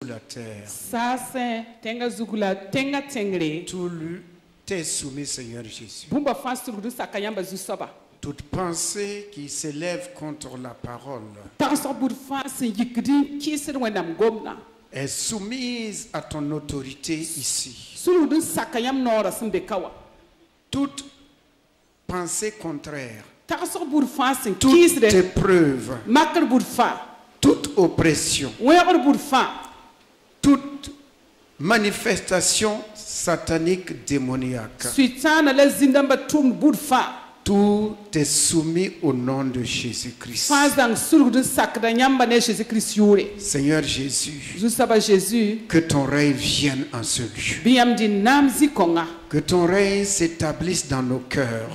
la terre. Tout T'es soumis, Seigneur Jésus. Bumba Zusoba. Toute pensée qui s'élève contre la parole est soumise à ton autorité ici. Toute pensée contraire, toute épreuve, toute oppression, toute manifestation satanique démoniaque, tout est soumis au nom de Jésus-Christ. Seigneur Jésus, que ton règne vienne en ce lieu. Que ton règne s'établisse dans nos cœurs.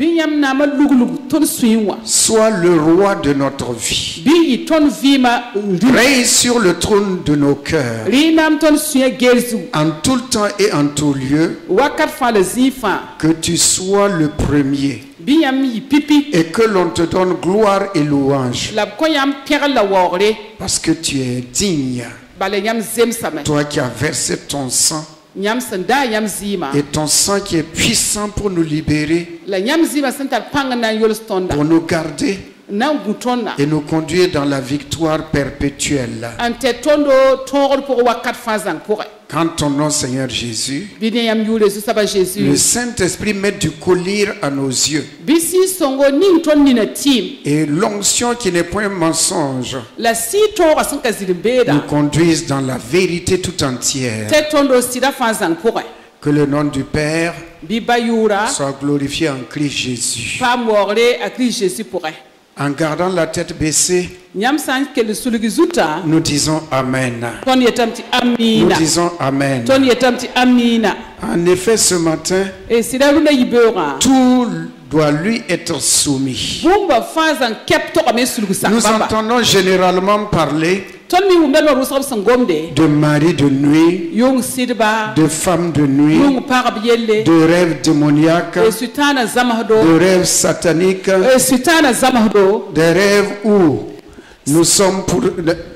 Sois le roi de notre vie. Règne sur le trône de nos cœurs. En tout temps et en tout lieu. Que tu sois le premier. Et que l'on te donne gloire et louange. Parce que tu es digne. Toi qui as versé ton sang. Et ton sang qui est puissant pour nous libérer, pour nous garder et nous conduire dans la victoire perpétuelle. Quand ton nom, Seigneur Jésus, le Saint-Esprit met du collier à nos yeux. Et l'onction qui n'est point mensonge nous conduise dans la vérité tout entière. Que le nom du Père soit glorifié en Christ Jésus. En gardant la tête baissée, nous disons Amen. Nous disons Amen. En effet, ce matin, tout doit lui être soumis. Nous entendons généralement parler de mari de nuit, de femme de nuit, de rêves démoniaques, de rêves sataniques, des rêves où nous sommes pour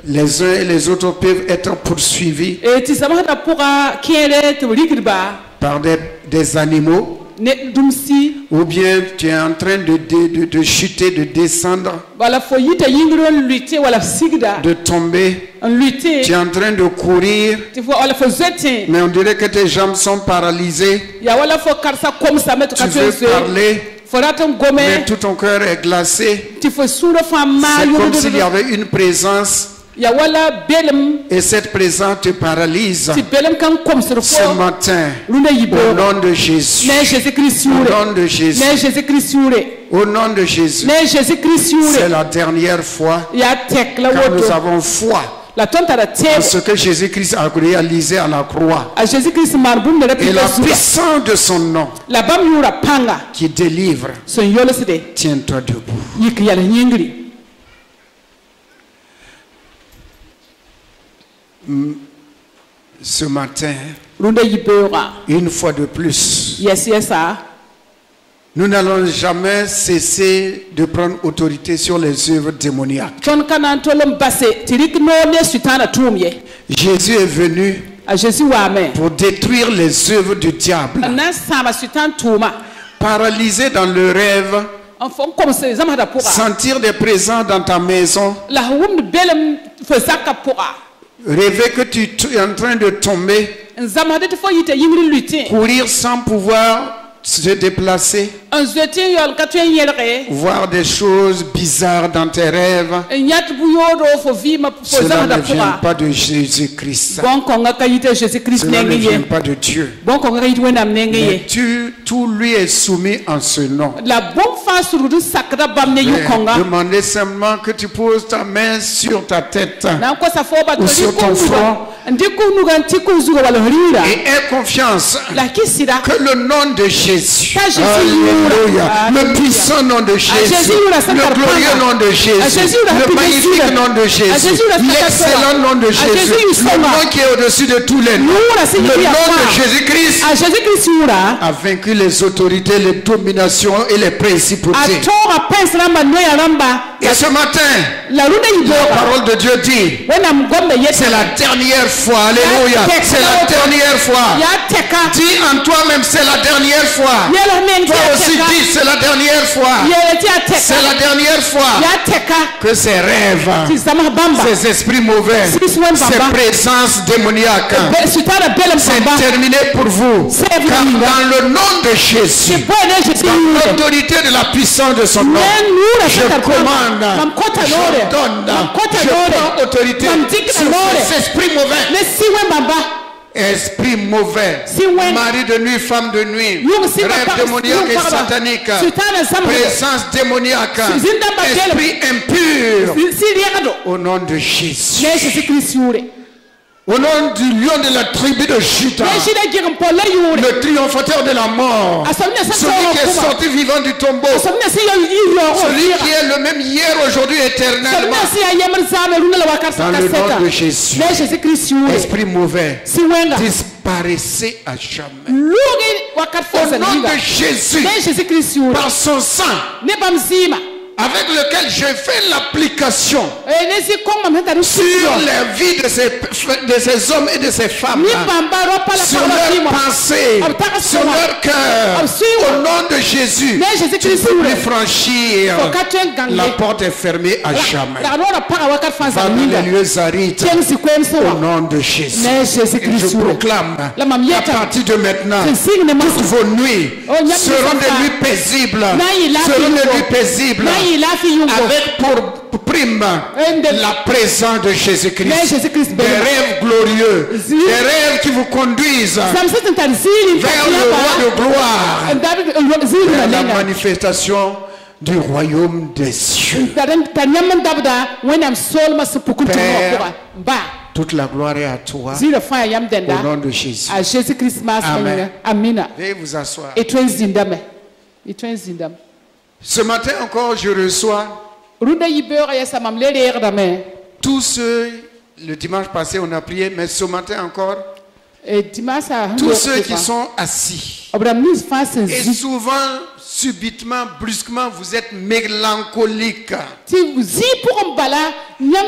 les uns et les autres peuvent être poursuivis par des animaux. Ou bien tu es en train de chuter, de descendre, de tomber. Tu es en train de courir, mais on dirait que tes jambes sont paralysées. Tu veux parler, mais tout ton cœur est glacé. C'est comme s'il y avait une présence. Et cette présence te paralyse. Ce matin, au nom de Jésus, au nom de Jésus, au nom de Jésus, c'est la dernière fois quand nous avons foi en ce que Jésus-Christ a réalisé à la croix et la puissance de son nom qui délivre. Tiens-toi debout. Ce matin, une fois de plus, nous n'allons jamais cesser de prendre autorité sur les œuvres démoniaques. Jésus est venu pour détruire les œuvres du diable. Paralysé dans le rêve, sentir des présences dans ta maison, rêver que tu es en train de tomber, courir sans pouvoir se déplacer, voir des choses bizarres dans tes rêves. Cela ne vient pas de Jésus-Christ. Cela ne vient pas de Dieu. Mais tout lui est soumis en ce nom. Demandez simplement que tu poses ta main sur ta tête ou sur ton front et aie confiance que le nom de Jésus Jésus. Alléluia. Le puissant nom de Jésus. Le glorieux nom de Jésus. Le magnifique nom de Jésus. L'excellent nom de Jésus. Le nom qui est au-dessus de tous les noms. Le nom de Jésus-Christ a vaincu les autorités, les dominations et les principautés. Et ce matin, la parole de Dieu dit, c'est la dernière fois. Alléluia. C'est la dernière fois. Dis en toi-même, c'est la dernière fois. Toi aussi dis, c'est la dernière fois. C'est la dernière fois que ces rêves, ces esprits mauvais, ces présences démoniaques, c'est terminé pour vous. Car dans le nom de Jésus, dans l'autorité de la puissance de son nom, je commande, je donne, je prends autorité sur ces esprits mauvais. Esprit mauvais, mari de nuit, femme de nuit, rêve démoniaque et satanique, présence démoniaque, esprit impur, au nom de Jésus. Au nom du lion de la tribu de Juda, le triomphateur de la mort, celui qui est sorti vivant du tombeau, celui qui est le même hier, aujourd'hui, éternellement. Dans le nom de Jésus, esprit mauvais, disparaissez à jamais. Au nom de Jésus, par son sang, avec lequel je fais l'application sur la vie de ces hommes et de ces femmes, sur leurs pensées, sur leur cœur. Au nom de Jésus, tu ne peux plus franchir. La porte est fermée à jamais. Va dans les lieux arides. Au nom de Jésus. Et je proclame qu'à partir de maintenant, toutes vos nuits seront des nuits paisibles. Seront des nuits paisibles. Avec pour prime la présence de Jésus-Christ. Des rêves glorieux, des rêves qui vous conduisent vers le roi de gloire, vers la manifestation du royaume des cieux. Père, toute la gloire est à toi. Au nom de Jésus. Amen. Veuillez vous asseoir. Ce matin encore, je reçois tous ceux, le dimanche passé on a prié, mais ce matin encore, tous ceux qui sont assis. Et souvent, subitement, brusquement, vous êtes mélancolique.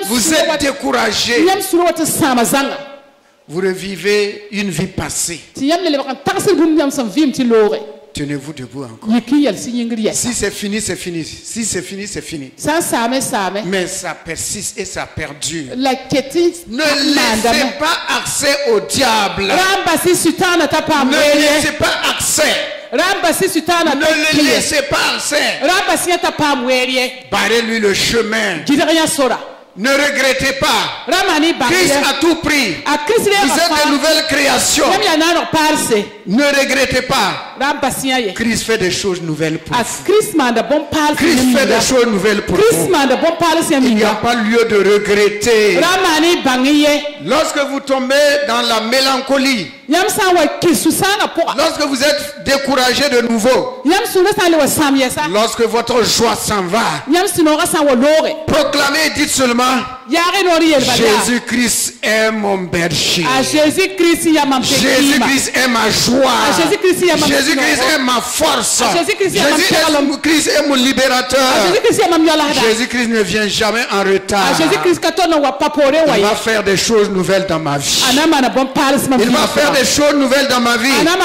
Vous êtes découragé. Vous revivez une vie passée. Tenez-vous debout encore. Si c'est fini, c'est fini. Si c'est fini, c'est fini. Mais ça persiste et ça perdure. Ne laissez pas accès au diable. Ne laissez pas accès. Ne le laissez pas accès. Barrez-lui le chemin. Ne regrettez pas. Christ a tout pris. Vous êtes de nouvelles créations. Ne regrettez pas. Christ fait des choses nouvelles pour vous. Christ fait des choses nouvelles pour vous. Il n'y a pas lieu de regretter. Lorsque vous tombez dans la mélancolie, lorsque vous êtes découragé de nouveau, lorsque votre joie s'en va, proclamez et dites seulement: Jésus-Christ est mon berger. Jésus-Christ est ma joie. Jésus-Christ est ma force. Jésus-Christ est mon libérateur. Jésus-Christ ne vient jamais en retard. Il va faire des choses nouvelles dans ma vie. Il va faire des choses nouvelles dans ma vie. Il va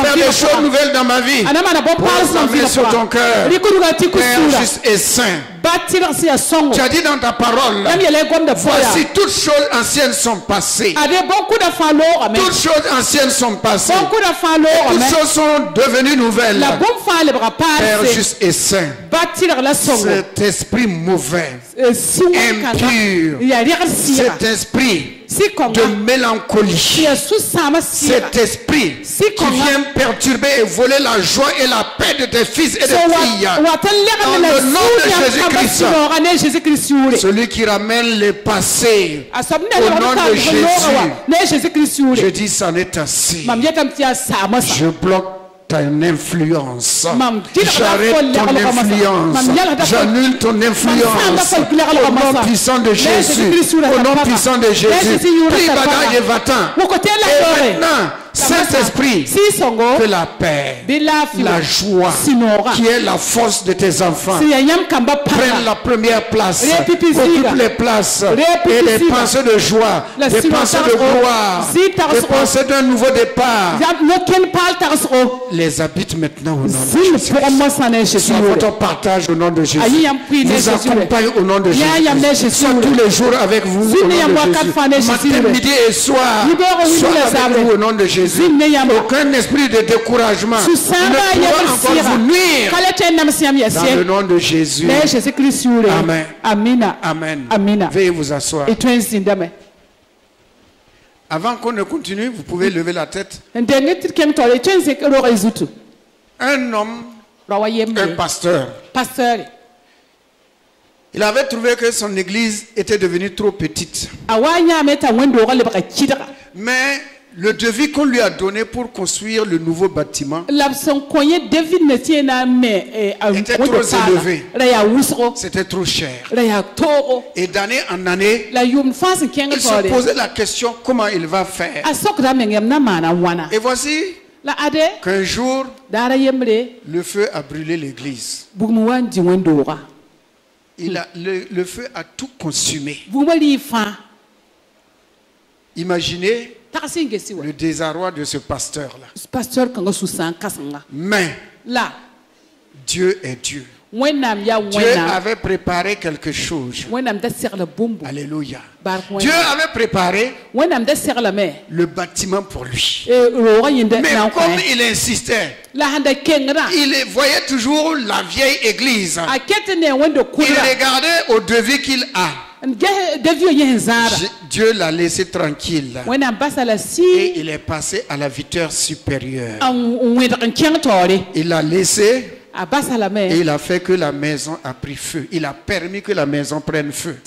faire des choses nouvelles dans ma vie. Pose la main sur ton cœur. Père juste et saint. Tu as dit dans ta parole: voici toutes choses anciennes sont passées. Toutes choses anciennes sont passées. Toutes choses sont devenues nouvelles. Père juste et saint, cet esprit mauvais, impur, cet esprit de mélancolie, cet esprit qui vient perturber et voler la joie et la paix de tes fils et de filles, dans le nom de Jésus-Christ, celui qui ramène les passés, au nom de Jésus, je dis: c'en est assez. Je bloque ton influence. J'arrête ton influence. J'annule ton influence. Au nom puissant de Jésus. Au nom puissant de Jésus. Prie Bada et va-t'en. Et maintenant, Saint-Esprit, que la paix, la joie, qui est la force de tes enfants, prenne la première place, occupe les places, et les pensées de joie, des pensées de gloire, des pensées d'un nouveau départ, les habite maintenant au nom de Jésus. Soit votre partage au nom de Jésus. Vous accompagne au nom de Jésus. Soit tous les jours avec vous au nom de Jésus. Matin, midi et soir, soit avec vous au nom de Jésus. Aucun esprit de découragement ne pourra encore vous nuire. Dans le nom de Jésus. Amen. Amen. Amen. Veuillez vous asseoir. Avant qu'on ne continue, vous pouvez lever la tête. Un homme, un pasteur, il avait trouvé que son église était devenue trop petite. Mais le devis qu'on lui a donné pour construire le nouveau bâtiment était trop élevé. C'était trop cher. Et d'année en année, il se posait la question comment il va faire. Et voici qu'un jour, le feu a brûlé l'église. Le feu a tout consumé. Imaginez le désarroi de ce pasteur-là. Mais Dieu est Dieu. Dieu avait préparé quelque chose. Alléluia. Dieu avait préparé le bâtiment pour lui. Mais comme il insistait, il voyait toujours la vieille église. Il regardait au devis qu'il a. Dieu l'a laissé tranquille. Et il est passé à la vitesse supérieure. Il l'a laissé. Et il a fait que la maison a pris feu. Il a permis que la maison prenne feu.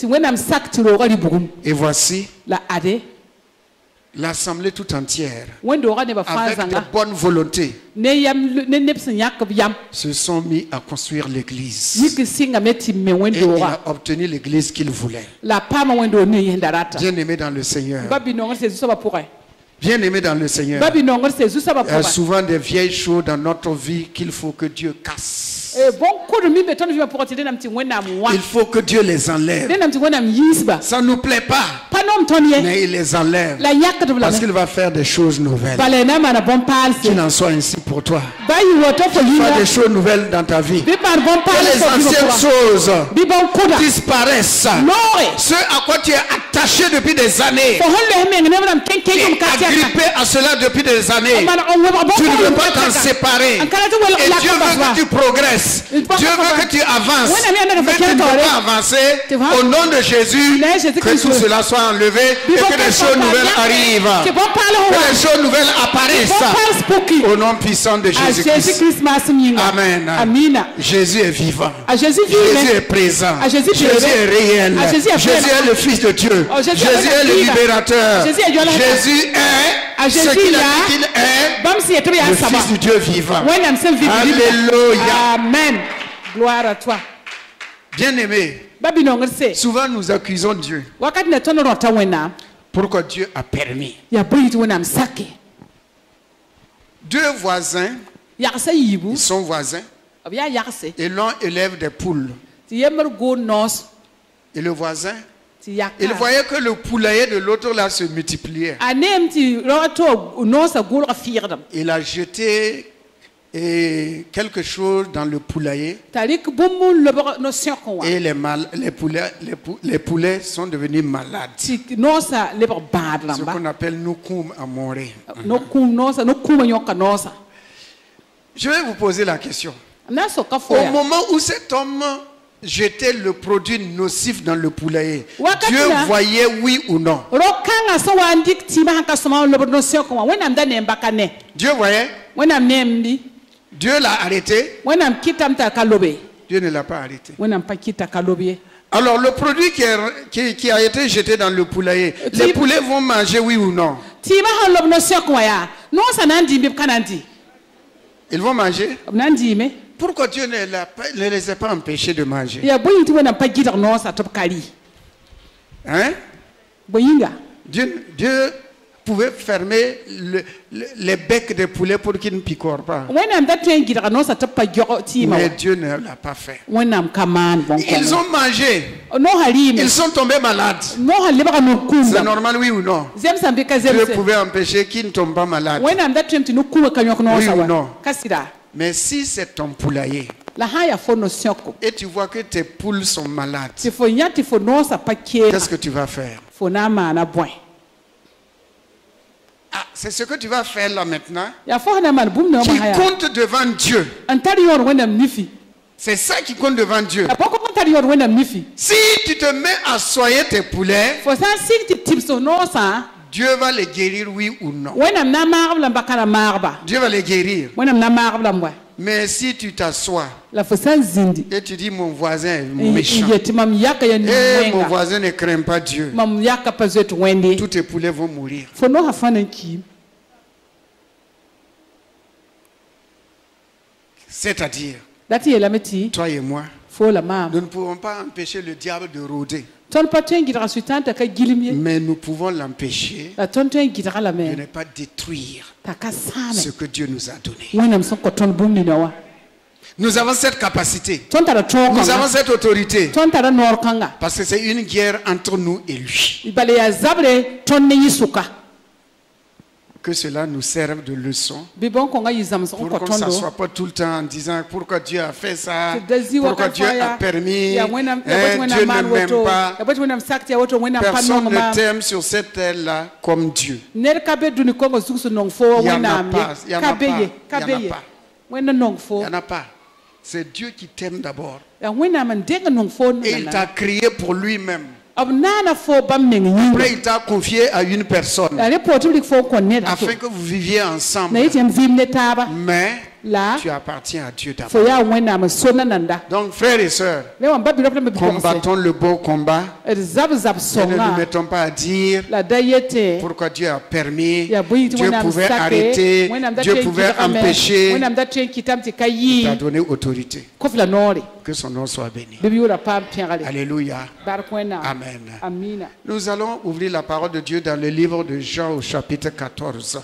Et voici l'assemblée tout entière, avec de bonne volonté, se sont mis à construire l'église. Et il a obtenu l'église qu'il voulait. Bien-aimé dans le Seigneur. Bien-aimé dans le Seigneur, il y a souvent des vieilles choses dans notre vie qu'il faut que Dieu casse. Il faut que Dieu les enlève. Ça ne nous plaît pas, mais il les enlève parce qu'il va faire des choses nouvelles. Qu'il en soit ainsi pour toi. Faire des choses nouvelles dans ta vie. Que les anciennes choses disparaissent. Ce à quoi tu es attaché depuis des années, agrippé à cela depuis des années, tu ne veux pas t'en séparer. Et Dieu veut que tu progresses. Dieu veut que tu avances. Mais tu ne veux pas avancer. Au nom de Jésus, que tout cela soit enlevé et que des choses nouvelles arrivent. Que des choses nouvelles apparaissent. Au nom puissant de Jésus-Christ. Amen. Jésus est vivant. Jésus est présent. Jésus est réel. Jésus est le Fils de Dieu. Jésus est le libérateur. Jésus est ce qu'il a dit qu'il est, le Fils du Dieu vivant. Alléluia. Amen. Gloire à toi. Bien-aimé, souvent nous accusons Dieu. Pourquoi Dieu a permis? Deux voisins, ils sont voisins, et l'un élève des poules. Et le voisin, il voyait que le poulailler de l'autre là se multipliait. Il a jeté quelque chose dans le poulailler. Et les poulets sont devenus malades. Ce qu'on appelle nukum à Morée. Je vais vous poser la question. Au moment où cet homme jeter le produit nocif dans le poulailler, Dieu voyait oui ou non? Dieu voyait? Dieu l'a arrêté? Dieu ne l'a pas arrêté. Alors le produit qui a été jeté dans le poulailler, les poulets vont manger oui ou non? Ils vont manger. Pourquoi Dieu ne les a pas empêchés de manger? Hein? Dieu pouvait fermer les becs des poulets pour qu'ils ne picorent pas. Mais Dieu ne l'a pas fait. Ils ont mangé. Ils sont tombés malades. C'est normal, oui ou non? Dieu pouvait empêcher qu'ils ne tombent pas malades. Oui ou non? Mais si c'est ton poulailler et tu vois que tes poules sont malades, qu'est-ce que tu vas faire? Ah, c'est ce que tu vas faire là maintenant qui compte devant Dieu. C'est ça qui compte devant Dieu. Si tu te mets à soigner tes poulets, Dieu va les guérir, oui ou non? Dieu va les guérir. Mais si tu t'assois et tu dis mon voisin est méchant et mon voisin ne craint pas Dieu, tous tes poulets vont mourir. C'est-à-dire, toi et moi, nous ne pouvons pas empêcher le diable de rôder. Mais nous pouvons l'empêcher de ne pas détruire ce que Dieu nous a donné. Nous avons cette capacité. Nous avons cette autorité. Parce que c'est une guerre entre nous et lui. Que cela nous serve de leçon. Pour qu'on ne s'assoie pas tout le temps en disant pourquoi Dieu a fait ça, pourquoi Dieu a permis, Dieu ne m'aime pas. Personne ne t'aime sur cette terre-là comme Dieu. Il n'y en a pas. Il n'y en a pas. C'est Dieu qui t'aime d'abord. Et il t'a créé pour lui-même. Après, il t'a confié à une personne afin que vous viviez ensemble. Mais tu appartiens à Dieu d'abord. Donc, frères et sœurs, combattons le beau combat. Et ne nous mettons pas à dire pourquoi Dieu a permis, Dieu pouvait arrêter, Dieu pouvait empêcher. Il t'a donné autorité. Que son nom soit béni. Alléluia. Amen. Nous allons ouvrir la parole de Dieu dans le livre de Jean au chapitre 14.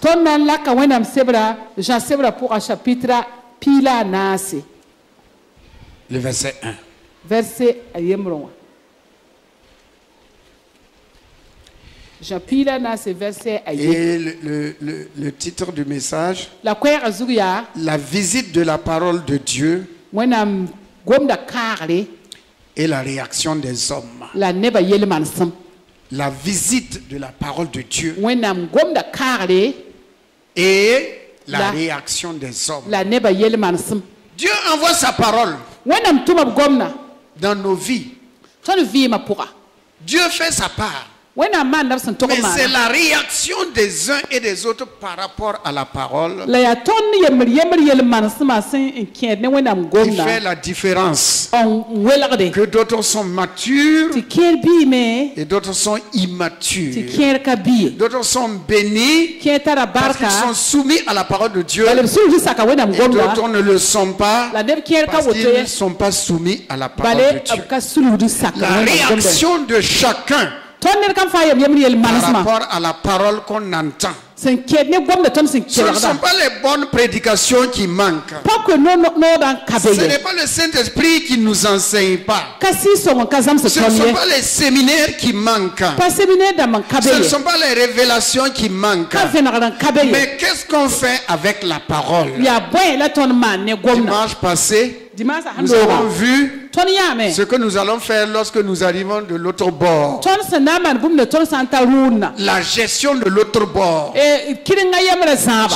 Le verset 1. Et le titre du message, la visite de la parole de Dieu et la réaction des hommes. La visite de la parole de Dieu et la réaction des hommes. Dieu envoie sa parole dans nos vies. Dieu fait sa part. Mais c'est la réaction des uns et des autres par rapport à la parole qui fait la différence. Que d'autres sont matures et d'autres sont immatures. D'autres sont bénis parce qu'ils sont soumis à la parole de Dieu. Et d'autres ne le sont pas parce qu'ils ne sont pas soumis à la parole de Dieu. La réaction de chacun par rapport à la parole qu'on entend. Ce ne sont pas les bonnes prédications qui manquent. Ce n'est pas le Saint-Esprit qui ne nous enseigne pas. Ce ne sont pas les séminaires qui manquent. Ce ne sont pas les révélations qui manquent. Mais qu'est-ce qu'on fait avec la parole? Dimanche passé, nous avons vu ce que nous allons faire lorsque nous arrivons de l'autre bord. La gestion de l'autre bord.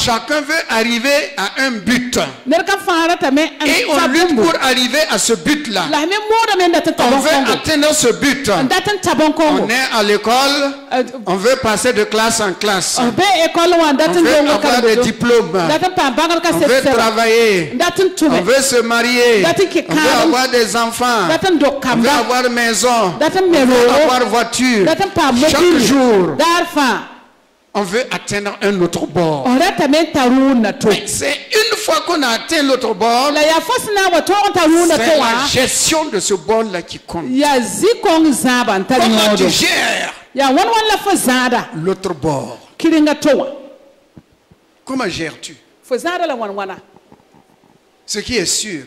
Chacun veut arriver à un but. Et on lutte pour arriver à ce but-là. On veut atteindre ce but. On est à l'école. On veut passer de classe en classe. On veut avoir des diplômes. On veut travailler. On veut se marier. On veut avoir des enfants. On veut avoir maison. On veut avoir voiture. Chaque jour. On veut atteindre un autre bord. Mais c'est une fois qu'on a atteint l'autre bord, c'est la gestion de ce bord-là qui compte. Comment tu gères l'autre bord? Comment gères-tu? Ce qui est sûr,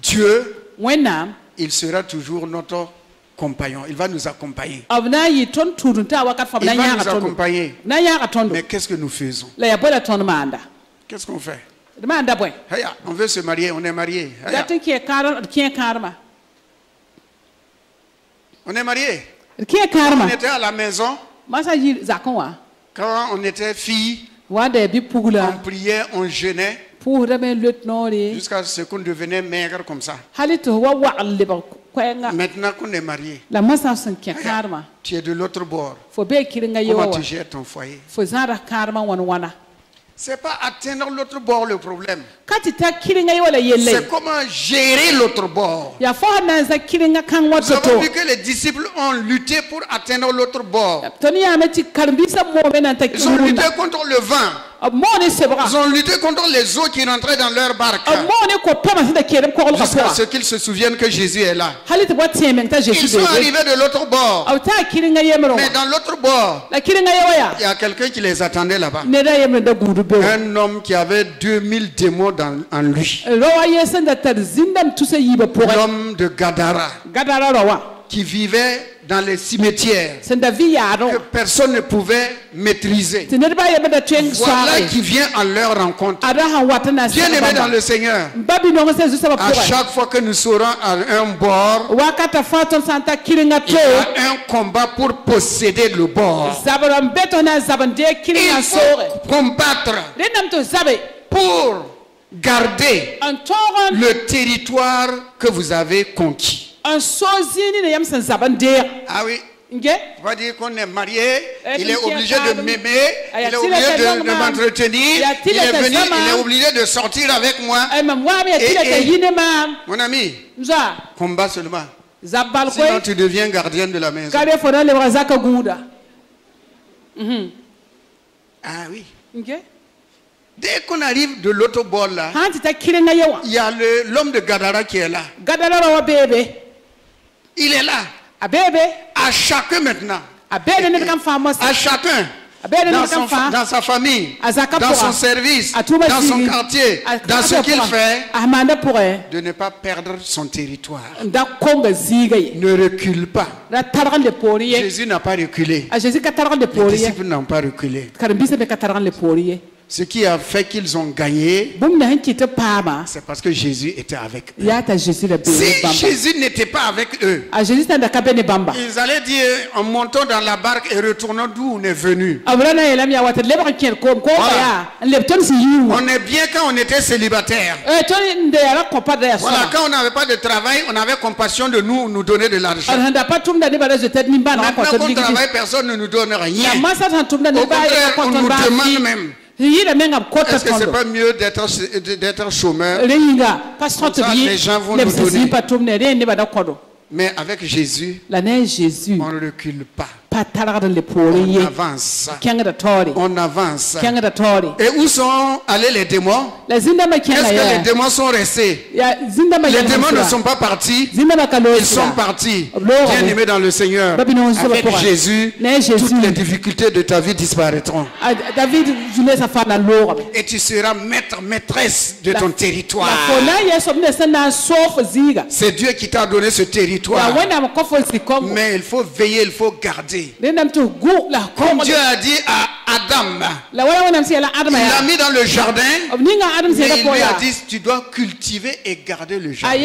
Dieu, il sera toujours notre compagnon. Il va nous accompagner. Il va nous accompagner. Mais qu'est-ce que nous faisons? Qu'est-ce qu'on fait? On veut se marier, on est marié. On est marié. Quand on était à la maison, quand on était fille, on priait, on jeûnait jusqu'à ce qu'on devenait maigre comme ça. Maintenant qu'on est marié, tu es de l'autre bord. Comment tu gères ton foyer? C'est pas atteindre l'autre bord le problème. C'est comment gérer l'autre bord. Nous avons vu que les disciples ont lutté pour atteindre l'autre bord. Ils ont lutté contre le vent. Ils ont lutté contre les eaux qui rentraient dans leur barque. Jusqu'à ce qu'ils se souviennent que Jésus est là. Ils sont arrivés de l'autre bord. Mais dans l'autre bord, il y a quelqu'un qui les attendait là-bas. Un homme qui avait 2000 démons en lui. L'homme de Gadara. Qui vivait dans les cimetières que personne ne pouvait maîtriser. Voilà qui vient à leur rencontre. Bien aimé dans le Seigneur, à chaque fois que nous serons à un bord, il y a un combat pour posséder le bord. Il faut combattre pour garder le territoire que vous avez conquis. Ah oui. On va dire qu'on est marié, il est obligé de m'aimer, il est obligé de m'entretenir, il est venu, il est obligé de sortir avec moi. Mon ami, combat seulement. Sinon tu deviens gardien de la maison. Ah oui. Dès qu'on arrive de l'autre bord là, il y a l'homme de Gadara qui est là. Il est là. À chacun maintenant. À chacun. Dans sa famille. Dans son service. Dans son quartier. Dans ce qu'il fait. De ne pas perdre son territoire. Ne recule pas. Jésus n'a pas reculé. Les disciples n'ont pas reculé. Ce qui a fait qu'ils ont gagné, c'est parce que Jésus était avec eux. Si Jésus n'était pas avec eux, ils allaient dire en montant dans la barque et retournant d'où on est venu. Voilà. On est bien quand on était célibataire. Voilà, quand on n'avait pas de travail, on avait compassion de nous donner de l'argent. Maintenant qu'on travaille, personne ne nous donne rien. Au contraire, on nous demande même. Est-ce que c'est pas mieux d'être chômeur? Comme ça, les gens vont nous donner. Mais avec Jésus, on ne recule pas. On avance. On avance. Et où sont allés les démons? Est-ce que les démons sont restés? Les démons ne sont pas partis. Ils sont partis. Bien aimé dans le Seigneur. Avec Jésus, toutes les difficultés de ta vie disparaîtront. Et tu seras maître, maîtresse de ton territoire. C'est Dieu qui t'a donné ce territoire. Mais il faut veiller, il faut garder. Comme Dieu a dit à Adam, il l'a mis dans le jardin, mais il lui a dit tu dois cultiver et garder le jardin.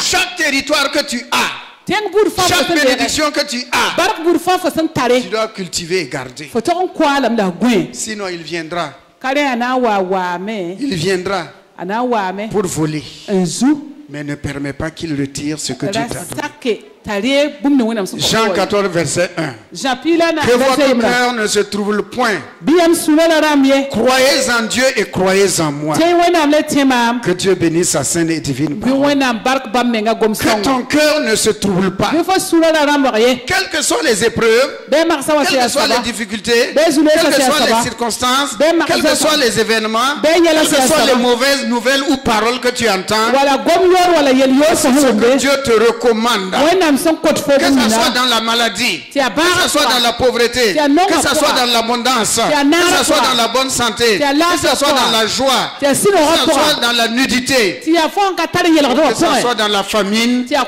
Chaque territoire que tu as, chaque bénédiction que tu as, tu dois cultiver et garder. Sinon il viendra. Il viendra pour voler, mais ne permet pas qu'il retire ce que tu as donné. Jean 14, verset 1. Que votre cœur ne se trouble point. Croyez en Dieu et croyez en moi. Que Dieu bénisse sa sainte et divine parole. Que ton cœur ne se trouble pas. Quelles que soient les épreuves, quelles que soient les difficultés, quelles que soient les circonstances, quels que soient les événements, quelles que soient les mauvaises nouvelles ou paroles que tu entends, ce que Dieu te recommande, que ce soit dans la maladie, que ce soit dans la pauvreté, que ce soit dans l'abondance, que ce soit dans la bonne santé, que ce soit dans la joie, que ce soit dans la nudité, que ce soit dans la famine, quel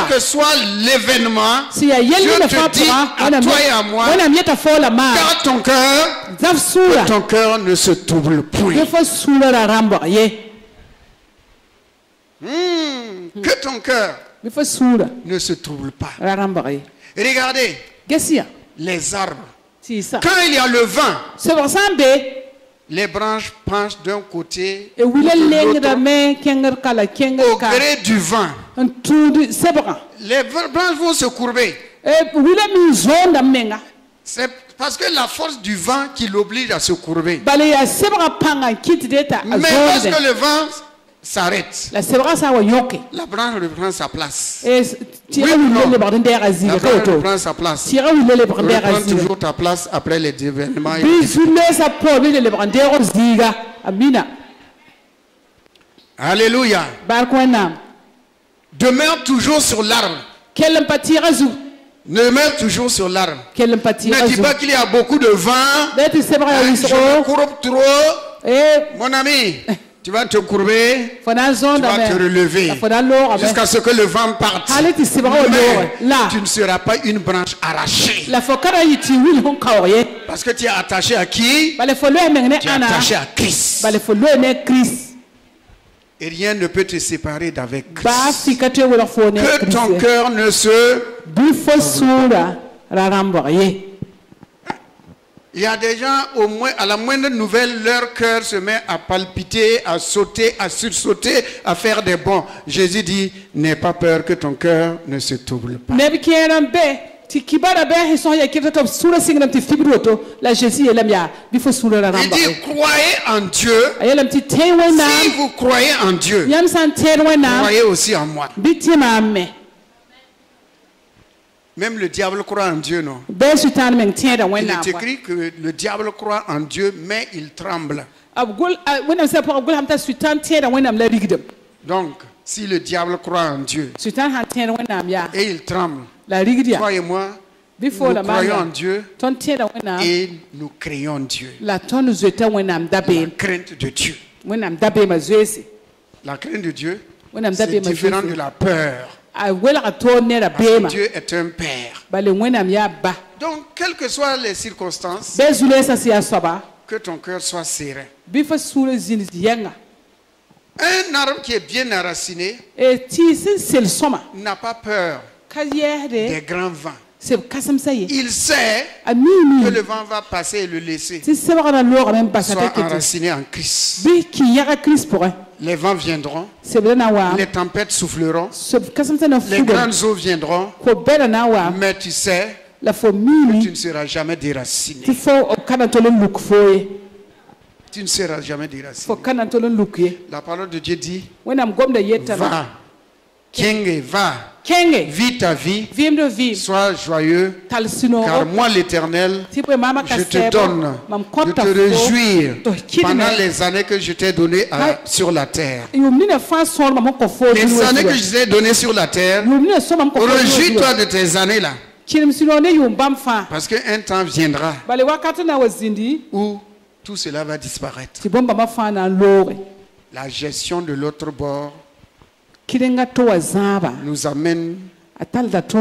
que soit l'événement, Dieu te dit à toi et à moi, garde ton cœur, que ton cœur ne se trouble point. Que ton cœur ne se trouble pas. Regardez les arbres. Quand il y a le vent, les branches penchent d'un côté au gré du vent. Les branches vont se courber. C'est parce que la force du vent qui l'oblige à se courber. Mais lorsque le vent s'arrête, la branche reprend sa place. Oui, la branche reprend sa place. Reprends toujours ta place après les événements. Alléluia. Demeure toujours sur l'arbre. Demeure toujours sur l'arbre. Ne dis pas qu'il y a beaucoup de vent. Je me courbe trop. Mon ami, tu vas te courber, tu vas te relever jusqu'à ce que le vent parte. Mais tu ne seras pas une branche arrachée. Parce que tu es attaché à qui? Tu es attaché à Christ. Et rien ne peut te séparer d'avec Christ. Que ton cœur ne se... Il y a des gens, au moins, à la moindre nouvelle, leur cœur se met à palpiter, à sauter, à sursauter, à faire des bonds. Jésus dit, n'aie pas peur, que ton cœur ne se trouble pas. Il dit, croyez en Dieu. Si vous croyez en Dieu, croyez aussi en moi. Même le diable croit en Dieu, non? Il est écrit que le diable croit en Dieu, mais il tremble. Donc, si le diable croit en Dieu et il tremble, toi et moi, nous croyons en Dieu et nous créons Dieu. La crainte de Dieu. La crainte de Dieu, c'est différent de la peur. Dieu est un père. Donc, quelles que soient les circonstances, que ton cœur soit serein. Un arbre qui est bien enraciné n'a pas peur des grands vents. Il sait que le vent va passer et le laisser. Soit enraciné en Christ. Les vents viendront, les tempêtes souffleront, les grandes eaux viendront, mais tu sais que tu ne seras jamais déraciné. Tu ne seras jamais déraciné. La parole de Dieu dit, va, Kenge, va, vis ta vie, sois joyeux, car moi l'Éternel, je te donne de te réjouir pendant les années que je t'ai données sur la terre. Les années que je t'ai données sur la terre, réjouis-toi de tes années là. Parce qu'un temps viendra où tout cela va disparaître. La gestion de l'autre bord nous amène à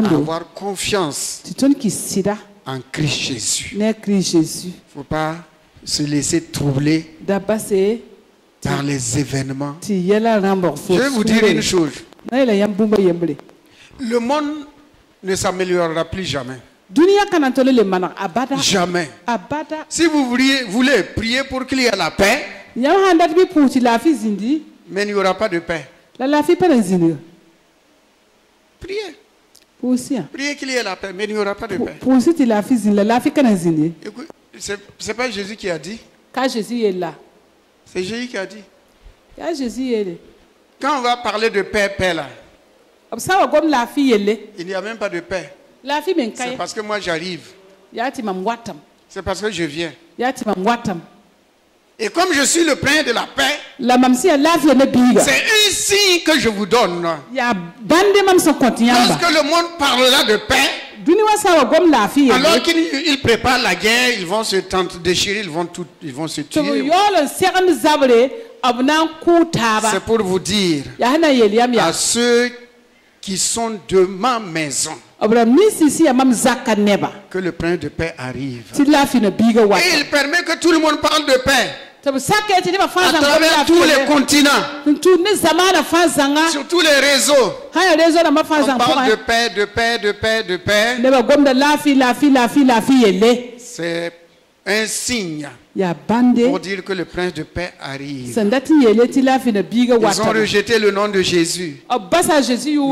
avoir confiance en Christ Jésus. Il ne faut pas se laisser troubler par les événements. Je vais vous dire une chose. Le monde ne s'améliorera plus jamais. Jamais. Si vous voulez prier pour qu'il y ait la paix, mais il n'y aura pas de paix. Priez. Priez qu'il y ait la paix, mais il n'y aura pas de paix. Écoute, c'est pas Jésus qui a dit. C'est Jésus qui a dit. Quand on va parler de paix, là, il n'y a même pas de paix. C'est parce que moi j'arrive. C'est parce que je viens. Et comme je suis le prince de la paix, c'est un signe que je vous donne. Lorsque le monde parlera de paix, alors qu'ils préparent la guerre, ils vont se déchirer, ils vont se tuer. C'est pour vous dire à ceux qui sont de ma maison que le prince de paix arrive. Et il permet que tout le monde parle de paix. À travers tous les continents, sur tous les réseaux, on parle de paix, de paix, de paix, de paix. C'est un signe pour dire que le prince de paix arrive. Ils ont rejeté le nom de Jésus.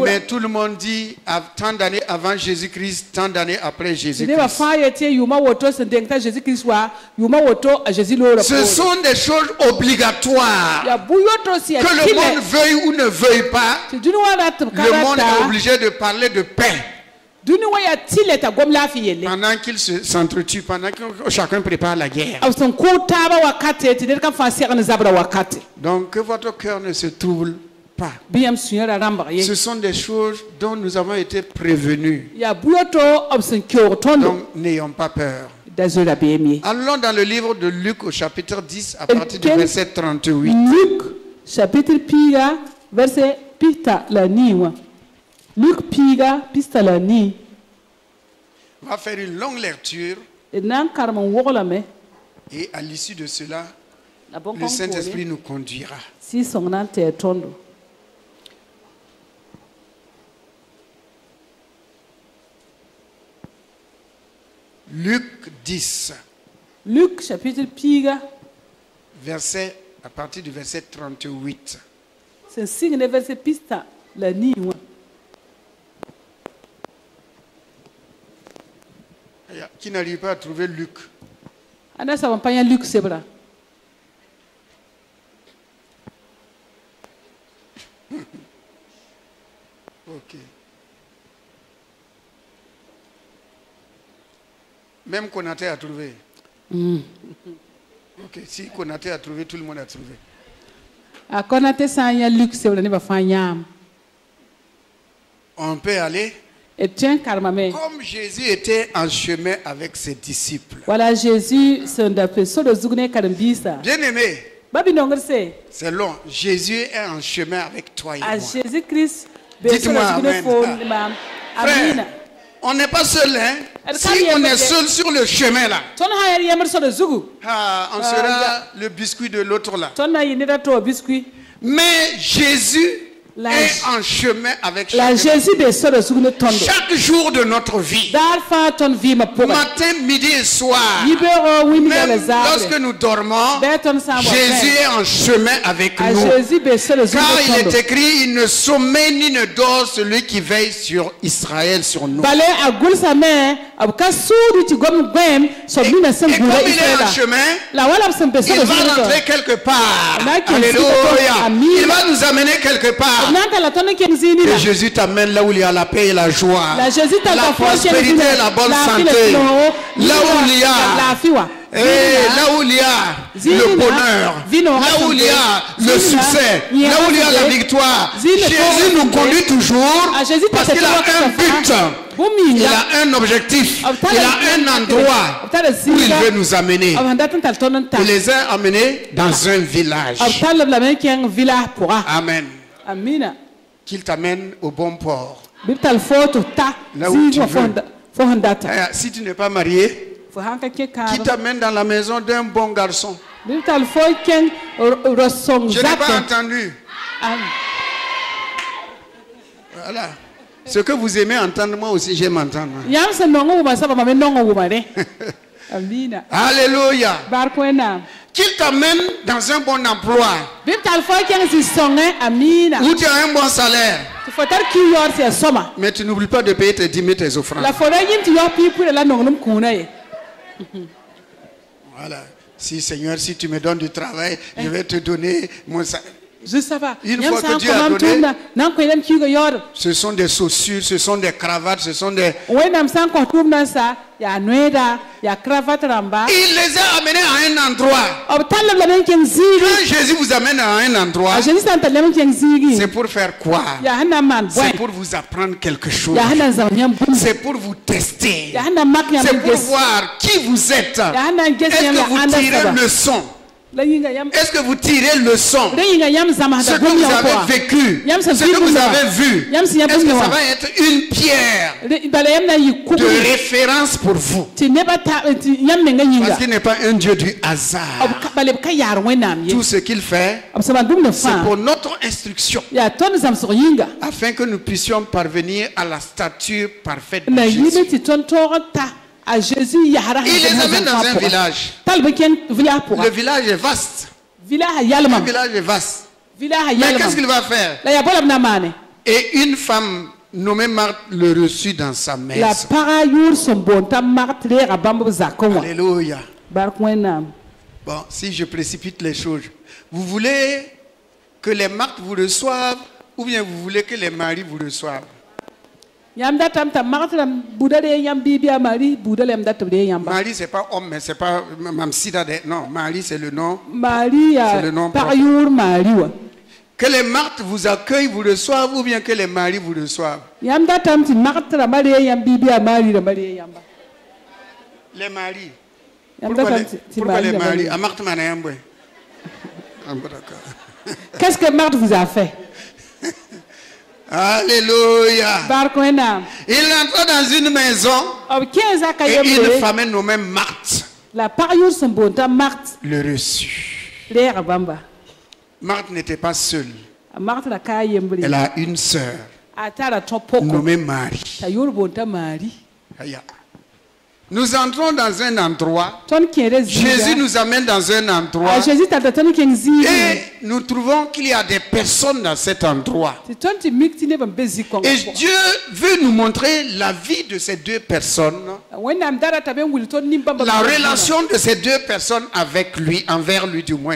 Mais tout le monde dit tant d'années avant Jésus-Christ, tant d'années après Jésus-Christ. Ce sont des choses obligatoires. Que le monde veuille ou ne veuille pas, le monde est obligé de parler de paix. Pendant qu'ils s'entretuent, pendant que chacun prépare la guerre. Donc que votre cœur ne se trouble pas. Ce sont des choses dont nous avons été prévenus. Donc n'ayons pas peur. Allons dans le livre de Luc au chapitre 10 à partir du verset 38. Luc chapitre 10 verset Luc Piga Pistalani. On va faire une longue lecture. Et à l'issue de cela, le Saint-Esprit nous conduira. Luc 10. Luc chapitre Piga. Verset à partir du verset 38. C'est signe de verset Pistalani. Qui n'arrive pas à trouver Luc? Luc, c'est vrai. Ok. Même Konaté a trouvé. Ok, si Konaté a trouvé, tout le monde a trouvé. On peut aller. Comme Jésus était en chemin avec ses disciples. Voilà, Jésus, bien aimé, c'est long. Jésus est en chemin avec toi et moi. Dites-moi amen. Frère, on n'est pas seul, hein? Si on est seul sur le chemin là, on sera le biscuit de l'autre là. Mais Jésus est en chemin avec chaque jour de notre vie. Matin, midi et soir. Même lorsque nous dormons, Jésus est en chemin avec nous. Car il est écrit, il ne sommeille ni ne dort celui qui veille sur Israël, sur nous. Et comme il est en chemin, il va rentrer quelque part. Alléluia. Il va nous amener quelque part. Et Jésus t'amène là où il y a la paix et la joie, la prospérité et la bonne santé, là où il y a le bonheur, là où il y a le succès, là où il y a la victoire. Jésus nous conduit toujours parce qu'il a un but, il a un objectif, il a un endroit où il veut nous amener. Il les a amenés dans un village. Amen. Qu'il t'amène au bon port. Là où tu veux. Si tu n'es pas marié, qu'il t'amène dans la maison d'un bon garçon. Je n'ai pas entendu. Voilà. Ce que vous aimez entendre, moi aussi j'aime entendre. Alléluia. Qu'il t'amène dans un bon emploi, où tu as un bon salaire, Mais tu n'oublies pas de payer tes 10 000, tes offrandes. Voilà. Si Seigneur, si tu me donnes du travail, je vais te donner mon salaire. Une fois que Dieu a donné, ce sont des chaussures, ce sont des cravates, ce sont des... Il les a amenés à un endroit. Quand Jésus vous amène à un endroit, c'est pour faire quoi? C'est pour vous apprendre quelque chose. C'est pour vous tester. C'est pour voir qui vous êtes. Est-ce que vous tirez leçon? Est-ce que vous tirez leçon? Ce que vous avez vécu, ce que vous avez vu, est-ce que ça va être une pierre de référence pour vous? Parce qu'il n'est pas un Dieu du hasard. Tout ce qu'il fait, c'est pour notre instruction, afin que nous puissions parvenir à la stature parfaite de Jésus. Il les amène dans un village. Le village est vaste. Le village est vaste. Mais qu'est-ce qu'il va faire? Et une femme nommée Marthe le reçut dans sa maison. Alléluia. Bon, si je précipite les choses, vous voulez que les Marthes vous reçoivent ou bien vous voulez que les maris vous reçoivent? Marie, c'est pas homme, mais c'est pas Mamsida. Non, Marie, c'est le nom. C'est le nom. Que les Marthes vous accueillent, vous reçoivent, ou bien que les maris vous reçoivent? Les maris. Pourquoi les maris? Qu'est-ce que Marthe vous a fait? Alléluia. Il entra dans une maison et une femme nommée Marthe le reçut. Marthe n'était pas seule. Elle a une sœur nommée Marie. Nous entrons dans un endroit. Jésus nous amène dans un endroit. Et nous trouvons qu'il y a des personnes dans cet endroit. Et Dieu veut nous montrer la vie de ces deux personnes. La relation de ces deux personnes avec lui, envers lui du moins.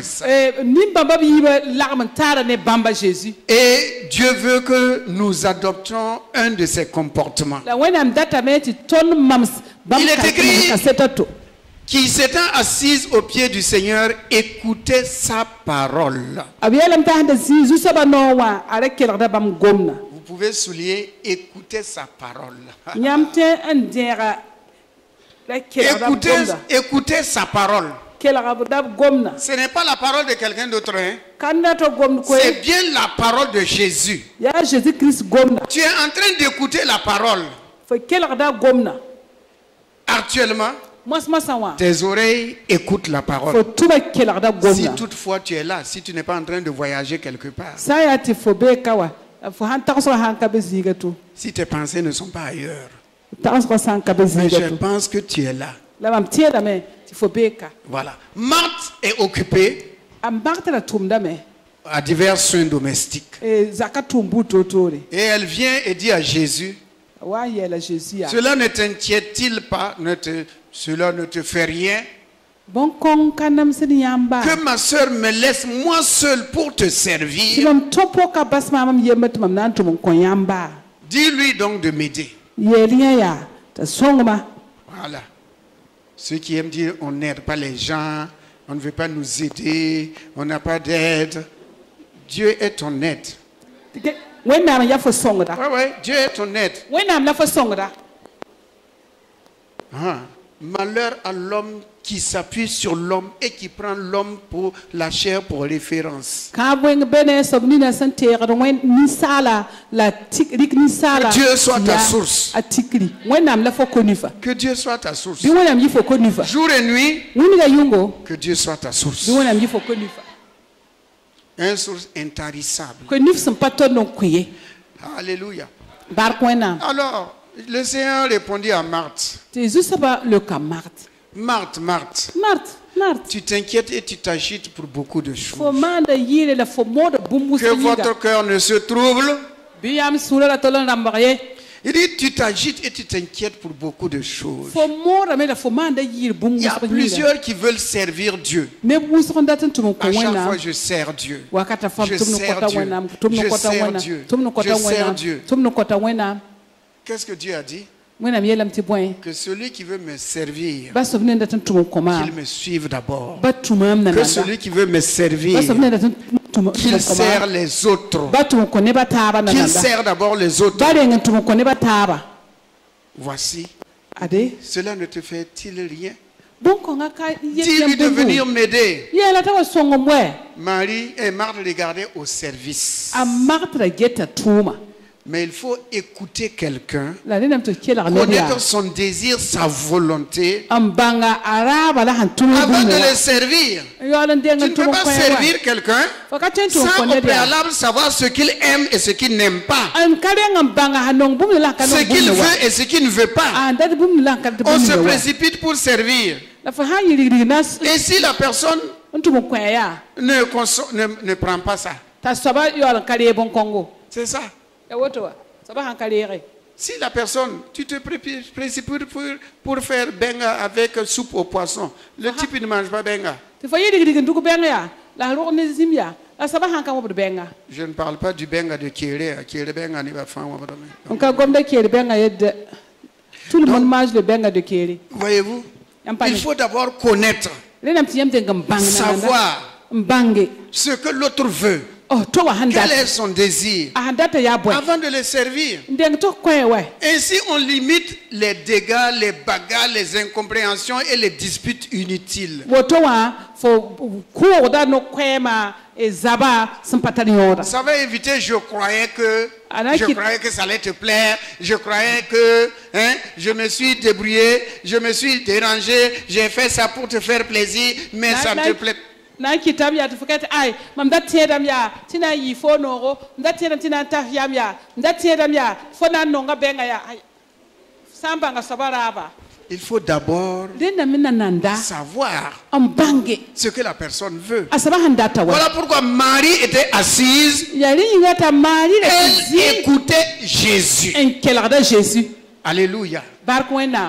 Et Dieu veut que nous adoptions un de ses comportements. Il est écrit qu'il s'étant assise au pied du Seigneur, écoutait sa parole. Vous pouvez souligner, écouter sa parole. Écoutez sa parole. Ce n'est pas la parole de quelqu'un d'autre. Hein? C'est bien la parole de Jésus. Tu es en train d'écouter la parole. Actuellement, tes oreilles écoutent la parole. Si toutefois tu es là, si tu n'es pas en train de voyager quelque part, si tes pensées ne sont pas ailleurs, mais je pense que tu es là. Voilà. Marthe est occupée à divers soins domestiques. Et elle vient et dit à Jésus, cela ne t'inquiète-t-il pas? Cela ne te fait rien? Que ma soeur me laisse moi seule pour te servir. Dis-lui donc de m'aider. Voilà. Ceux qui aiment dire on n'aide pas les gens, on ne veut pas nous aider, on n'a pas d'aide. Dieu est ton aide. Ouais, Dieu est ton aide. Malheur à l'homme qui s'appuie sur l'homme et qui prend l'homme pour la chair pour référence. Que Dieu soit ta source. Que Dieu soit ta source. Jour et nuit, que Dieu soit ta source. Une source intarissable. Alléluia. Alors, le Seigneur répondit à Marthe. Marthe, tu t'inquiètes et tu t'agites pour beaucoup de choses. Que votre cœur ne se trouble Il dit, tu t'agites et tu t'inquiètes pour beaucoup de choses. Il y a plusieurs qui veulent servir Dieu. À chaque fois, je sers Dieu. Je sers Dieu. Je sers Dieu. Je sers Dieu. Qu'est-ce que Dieu a dit? Que celui qui veut me servir, qu'il me suive d'abord. Que celui qui veut me servir, qu'il sert les autres. Qu'il sert d'abord les autres. Voici. Cela ne te fait-il rien? Dis-lui de venir m'aider. Marie et Marthe regardaient au service. Mais il faut écouter quelqu'un, connaître son désir, sa volonté, avant de le servir. Tu ne peux pas servir quelqu'un sans au préalable savoir ce qu'il aime et ce qu'il n'aime pas, ce qu'il veut et ce qu'il ne veut pas. On se précipite pour servir. Et si la personne ne prend pas ça, c'est ça. Si la personne, tu te précipites pour faire benga avec soupe au poisson, le type ne mange pas benga. Je ne parle pas du benga de Kéré. Tout le monde mange le benga de Kéré. Voyez-vous, il faut d'abord connaître, savoir ce que l'autre veut. Quel est son désir avant de le servir. Ainsi on limite les dégâts, les bagarres, les incompréhensions et les disputes inutiles. Ça va éviter je croyais que ça allait te plaire, je croyais que je me suis débrouillé, je me suis dérangé, j'ai fait ça pour te faire plaisir, mais ça ne te plaît pas. Na kitam ya tufuket ai mam da tiedam ya tina yi fo noro da tiedam tina tafiam ya da tiedam ya fo na nonga benga ya samba nga sabaraba. Il faut d'abord savoir ce que la personne veut. Voilà pourquoi Marie était assise. Elle écoutait Jésus. Alléluia.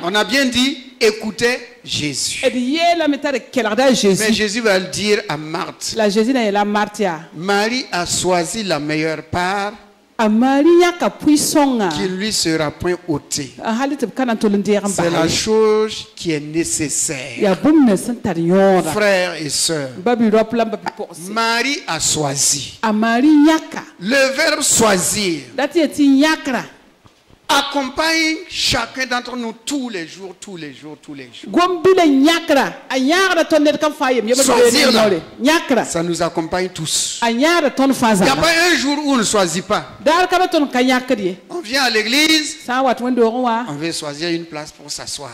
On a bien dit écouter Jésus. Mais Jésus va le dire à Marthe. Marie a choisi la meilleure part qui ne lui sera point ôtée. C'est la chose qui est nécessaire. Frères et sœurs, Marie a choisi. Le verbe choisir accompagne chacun d'entre nous tous les jours, tous les jours, tous les jours. Choisir là, ça nous accompagne tous. Il n'y a pas un jour où on ne choisit pas. On vient à l'église, on veut choisir une place pour s'asseoir.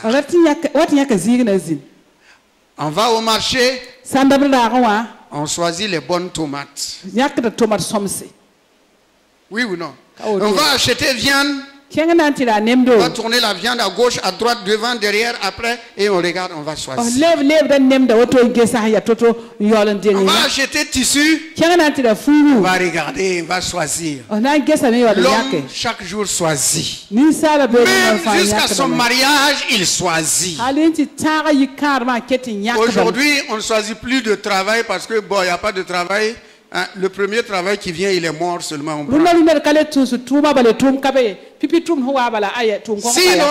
On va au marché, on choisit les bonnes tomates. Oui ou non? On va acheter viande. On va tourner la viande à gauche, à droite, devant, derrière, après, et on regarde, on va choisir. On va acheter tissu, on va regarder, on va choisir. L'homme, chaque jour, choisit. Même jusqu'à son mariage, il choisit. Aujourd'hui, on ne choisit plus de travail parce que, bon, il n'y a pas de travail. Le premier travail qui vient, il est mort seulement. Sinon,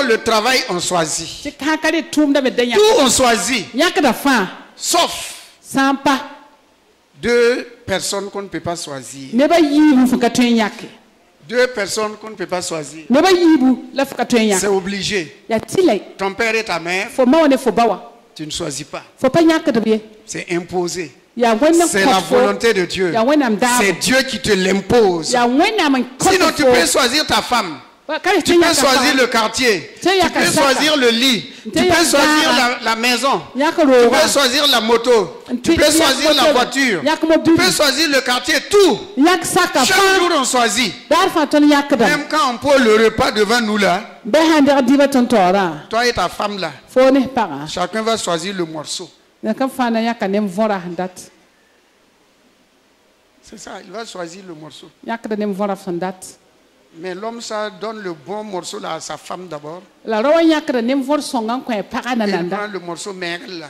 le travail, on choisit. Tout, on choisit. Sauf deux personnes qu'on ne peut pas choisir. Deux personnes qu'on ne peut pas choisir. C'est obligé. Ton père et ta mère, tu ne choisis pas. C'est imposé. C'est la volonté de Dieu. C'est Dieu qui te l'impose. Sinon, tu peux choisir ta femme. Tu peux choisir le quartier. Tu peux choisir le lit. Tu peux choisir la maison. Tu peux choisir la moto. Tu peux choisir la voiture. Tu peux choisir le quartier. Tout. Chaque jour, on choisit. Même quand on pose le repas devant nous là, toi et ta femme là, chacun va choisir le morceau. C'est ça, il va choisir le morceau. Mais l'homme, ça donne le bon morceau là à sa femme d'abord. Il prend le morceau maigre là.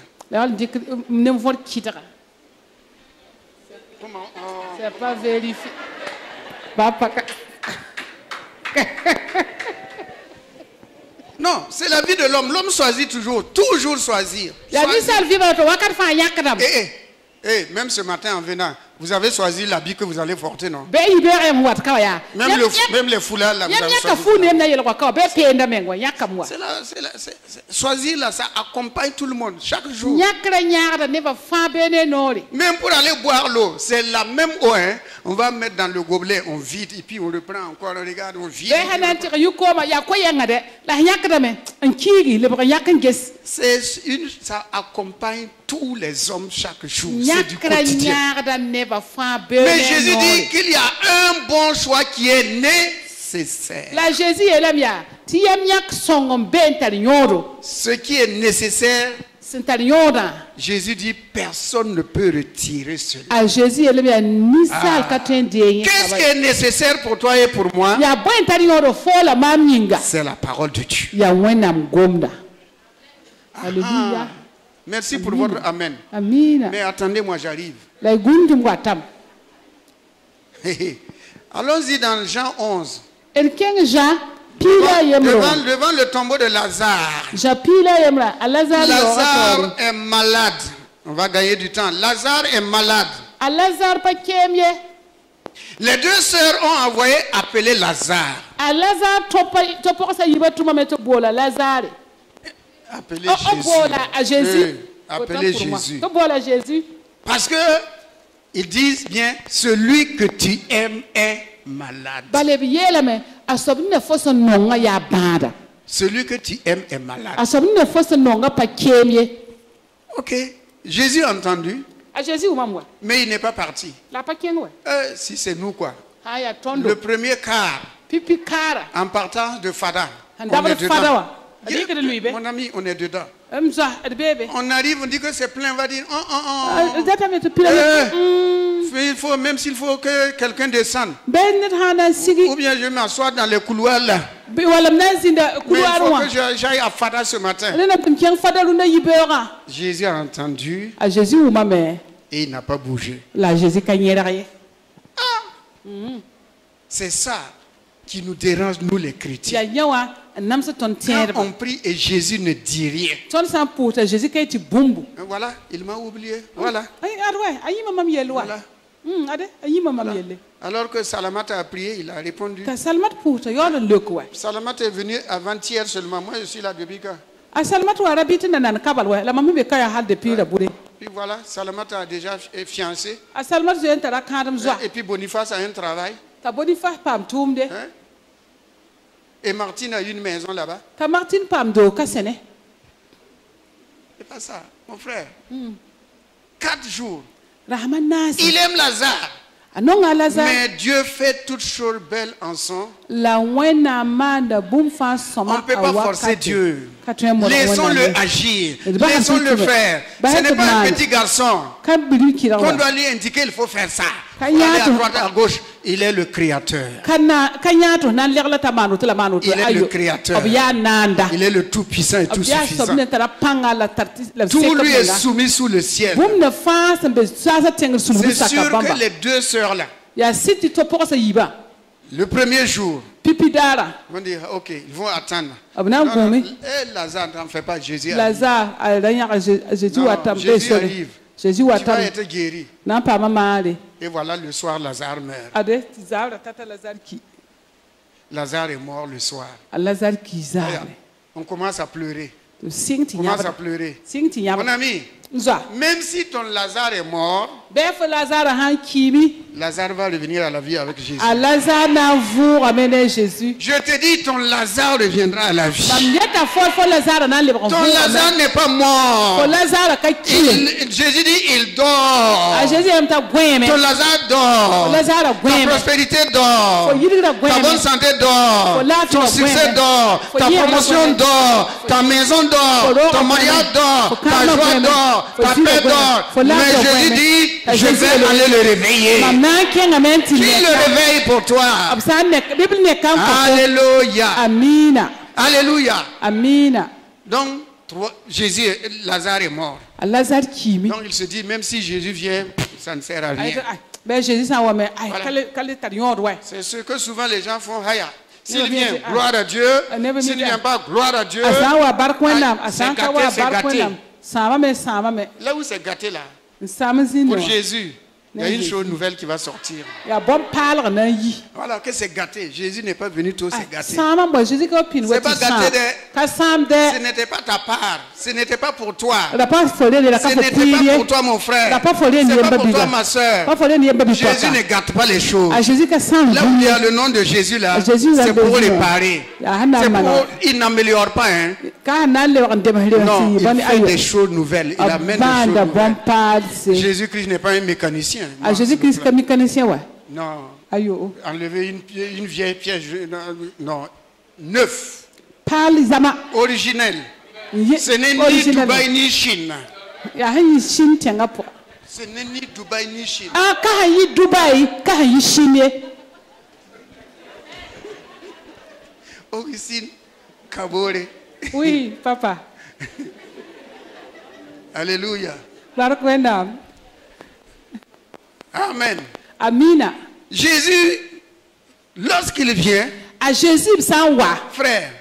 C'est pas vérifié. Non, c'est la vie de l'homme. L'homme choisit toujours choisir. Même ce matin en venant, vous avez choisi l'habit que vous allez porter, non? Même les foulards là, vous avez choisi. Choisir là, ça accompagne tout le monde chaque jour. Même pour aller boire l'eau, c'est la même eau. Hein? On va mettre dans le gobelet, on vide et puis on reprend encore, on regarde, on vide. Ça accompagne tous les hommes chaque jour. C'est du quotidien. Mais Jésus dit qu'il y a un bon choix qui est nécessaire. Ce qui est nécessaire, Jésus dit personne ne peut retirer cela. Qu'est-ce qui est nécessaire pour toi et pour moi? C'est la parole de Dieu. Alléluia. Merci pour votre amen. Mais attendez-moi, j'arrive. Allons-y dans Jean 11. Devant le tombeau de Lazare. Lazare est malade. On va gagner du temps. Lazare est malade. Les deux sœurs ont envoyé appeler Lazare. Appeler Jésus. Appeler Jésus. Parce que ils disent bien, celui que tu aimes est malade. Celui que tu aimes est malade. Ok. Jésus a entendu. Mais il n'est pas parti. Si c'est nous quoi. Le premier quart. En partant de Fada. On est dedans. Mon ami, on est dedans. On arrive, on dit que c'est plein, on va dire il faut, même s'il faut que quelqu'un descende. Ou bien je m'assois dans les couloirs là. Mais il faut que j'aille à Fada ce matin. Jésus a entendu. Et il n'a pas bougé. C'est ça qui nous dérange, nous les chrétiens. Quand on prie et Jésus ne dit rien. Voilà, il m'a oublié. Voilà. Alors que Salamata a prié, il a répondu. Salamata est venu avant-hier seulement. Moi, je suis là depuis quand? Puis voilà, Salamata a déjà fiancé. Et puis Boniface a un travail. Hein? Et Martine a une maison là-bas. C'est pas ça, mon frère. 4 jours. Il aime Lazare. Mais Dieu fait toutes choses belles ensemble. On ne peut pas forcer Dieu. Laissons-le agir. Laissons-le faire. Ce n'est pas un petit garçon qu'on doit lui indiquer il faut faire ça. Aller à droite, à gauche. Il est le créateur. Il est le créateur. Il est le tout-puissant et tout-suffisant. Tout lui est soumis sous le ciel. C'est sûr que les deux sœurs là, le premier jour, vont dire ok, ils vont attendre. Lazare, n'en fais pas, Jésus arrive. Jésus arrive. Tu vas être guéri. Et voilà, le soir, Lazare meurt. Lazare est mort le soir. On commence à pleurer. On commence à pleurer. Mon ami, même si ton Lazare est mort, Lazare va revenir à la vie avec Jésus. Je te dis, ton Lazare reviendra à la vie. Ton Lazare n'est pas mort. Jésus dit, il dort. Ton Lazare dort. Ta prospérité dort. Ta bonne santé dort. Ton succès dort. Ta promotion dort. Ta maison dort. Ton mariage dort. Ta joie dort. Ta paix dort. Mais Jésus dit, Je vais aller le réveiller. Qui le réveille pour toi? Alléluia. Alléluia. Amina. Donc, Jésus, Lazare est mort. Donc il se dit, même si Jésus vient, ça ne sert à rien. Voilà. C'est ce que souvent les gens font. S'il vient, gloire à Dieu. S'il ne vient pas, gloire à Dieu. C'est gâté. Là où c'est gâté là, pour Jésus, il y a une chose nouvelle qui va sortir. Voilà, que c'est gâté. Jésus n'est pas venu tout c'est gâté. C'est pas gâté. Ce n'était pas ta part. Ce n'était pas pour toi. Ce n'était pas pour toi, mon frère. Ce n'est pas pour toi, ma soeur. Jésus ne gâte pas les choses. Là où il y a le nom de Jésus là, c'est pour réparer. C'est pour... Il n'améliore pas. Hein. Non, il fait des choses nouvelles. Il amène des choses nouvelles. Jésus-Christ n'est pas un mécanicien. Jésus-Christ est mécanicien, ouais. Non. Enlever une vieille pièce, non, neuf. Originel. Ce n'est ni Dubaï ni Chine. Ce n'est ni Dubaï ni Chine. Augustine Kabore. Oui, papa. Alléluia. Amen. Amina. Jésus, lorsqu'il vient, frère,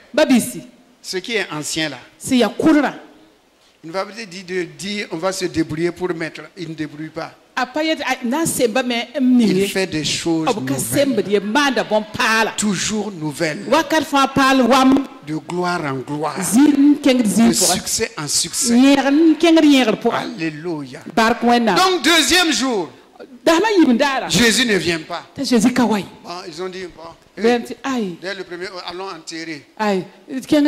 ce qui est ancien là, il ne va pas dire on va se débrouiller pour mettre, il ne débrouille pas. Il fait des choses nouvelles, toujours nouvelles, de gloire en gloire, de succès en succès. Alléluia. Donc deuxième jour, Jésus ne vient pas. Bon, ils ont dit, bon, dès le premier, allons enterrer. S'il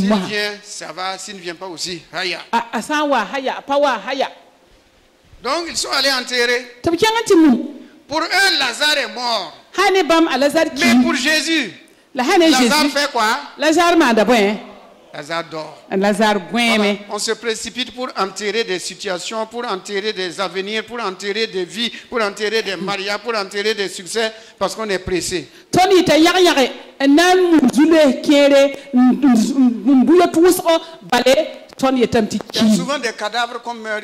vient, ça va. S'il ne vient pas aussi, haya. Donc ils sont allés enterrer. Pour eux, Lazare est mort. Mais pour Jésus, Lazare fait quoi? Lazare dort. Voilà. On se précipite pour enterrer des situations, pour enterrer des avenirs, pour enterrer des vies, pour enterrer des mariages, pour enterrer des succès, parce qu'on est pressé. Il y a souvent des cadavres qu'on meurt,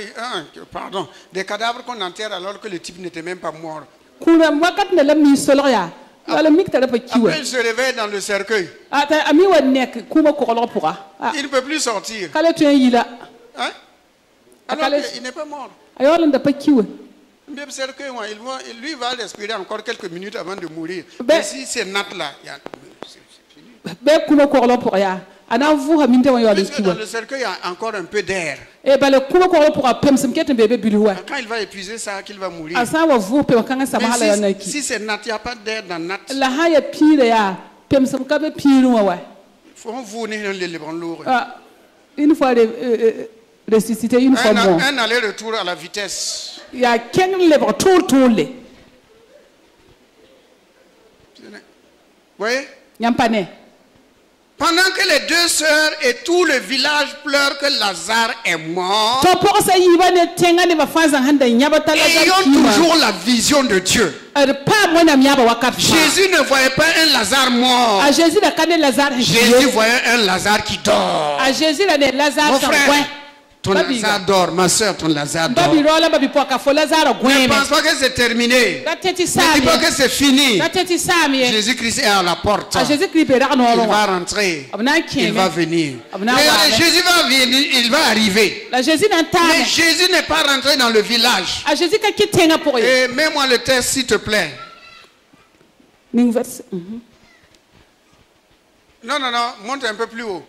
des cadavres qu'on enterre alors que le type n'était même pas mort. Après, il se réveille dans le cercueil. Il ne peut plus sortir. Hein? Alors qu'il n'est pas mort. Le cercueil, lui va respirer encore quelques minutes avant de mourir. Mais si c'est nat là, c'est fini. Puisque dans le cercueil, il y a encore un peu d'air. Quand il va épuiser ça, qu'il va mourir. Mais si c'est nat, il n'y a pas d'air dans nat. Faut vous une fois ressuscité, une fois mort. Un aller-retour à la vitesse. Il y a quelqu'un qui est oui. Pendant que les deux sœurs et tout le village pleurent que Lazare est mort, ayons toujours la vision de Dieu. Jésus ne voyait pas un Lazare mort. Jésus voyait un Lazare qui dort. Mon frère, ton Lazare dort, ma soeur, ton Lazare dort. Ne pense pas que c'est terminé. Ne dis pas que c'est fini. Jésus-Christ est à la porte. Il va rentrer. Il va venir. Jésus va venir, il va arriver. Mais Jésus n'est pas rentré dans le village. Et mets-moi le texte, s'il te plaît. Non, monte un peu plus haut.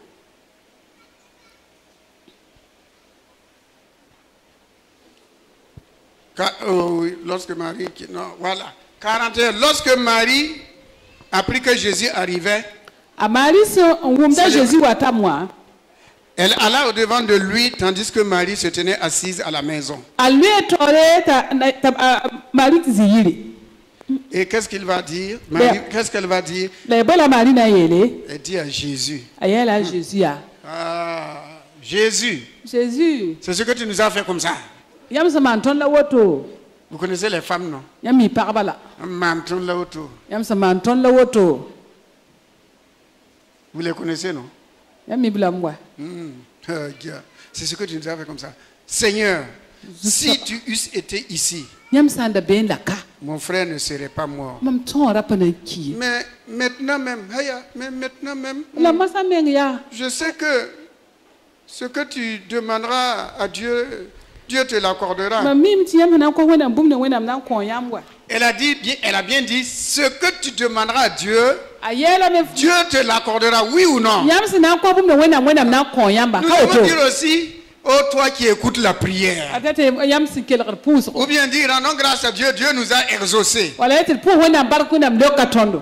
Lorsque Marie, non, voilà, 41. Lorsque Marie apprit que Jésus arrivait, elle alla au-devant de lui, tandis que Marie se tenait assise à la maison. Et qu'est-ce qu'il va dire? Qu'est-ce qu'elle va dire? Elle dit à Jésus. Jésus. C'est ce que tu nous as fait comme ça. Vous connaissez les femmes, non? Yami parabala. Manton la auto. Yam sa manton la woto. Vous les connaissez, non? Yami blamwa. C'est ce que tu nous as fait comme ça. Seigneur, si tu eusses été ici, Yam sanda ben la ka. mon frère ne serait pas mort. Mam ton rapana ki. Mais maintenant même, La masa meng ya. je sais que ce que tu demanderas à Dieu, Dieu te l'accordera. Mamim ti yam na ko wena bum na wena na ko yam wa. Elle a bien dit, ce que tu demanderas à Dieu, Ayela me Dieu te l'accordera, oui ou non? Yam si na ko bum na wena na ko yam ba. Nous devons dire aussi, oh toi qui écoutes la prière. Atete yam si kel repousse. Ou bien dire, rendons grâce à Dieu, Dieu nous a exaucés. Wala etel pour wena barku na mdoka tondo.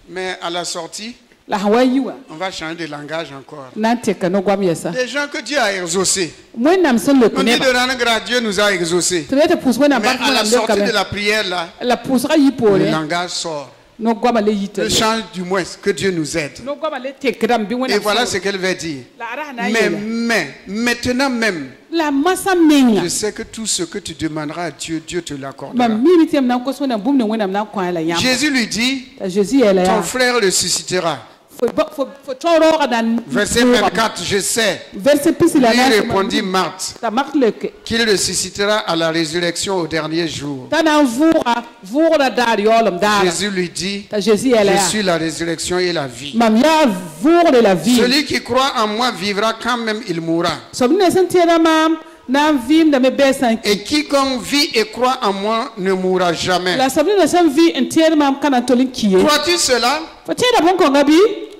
Mais à la sortie, La hawayiwa. on va changer de langage encore. Nanteka no gwam yesa. Les gens que Dieu a exaucés. Mwen nam son le On dit connaît. de rendre grâce, Dieu nous a exaucés. Trete pousse wena Mais barku à na la mdoka. sortie de la prière là, La poussera yipole. le langage sort. No gwam le yite. Le change du moins, que Dieu nous aide. No gwam le tekram bi wena. Et voilà ce qu'elle va dire. La ara na Mais maintenant même, la masa menga. je sais que tout ce que tu demanderas à Dieu, Dieu te l'accordera. Mamimi ti na ko so na bum na wena na ko ala yam. Jésus lui dit, Jésus elle ton ya. frère le suscitera. Faut toro dan. Verset 24, je sais. Verset plus la Lui na. répondit Marthe, Ta Marthe le que. qu'il le suscitera à la résurrection au dernier jour. Ta na vura dar yolom dar. Jésus lui dit, Ta Jésus elle je ya. suis la résurrection et la vie. Mam ya vura de la vie. Celui qui croit en moi vivra quand même il mourra. Sobne sentiera mam na vim da me besan. Et quiconque vit et croit en moi ne mourra jamais. La sobne na sam vie entière mam kana tolin kiye. Crois-tu cela? Fatira bon ko ngabi.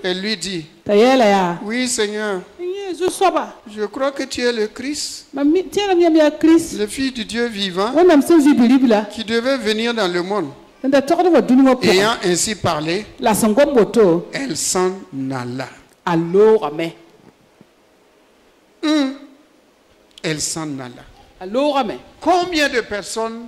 Elle lui dit, Ta yela ya. oui Seigneur, Jésus soba. je crois que tu es le Christ, Mam tiera mi ya Christ. le Fils du Dieu vivant, Wonam so vi bilibla. qui devait venir dans le monde. Nda tokdo wa dunu mo po. Ayant ainsi parlé, La sangom moto. elle s'en alla. Alors mais. Elle s'en alla. Alors mais. Combien de personnes,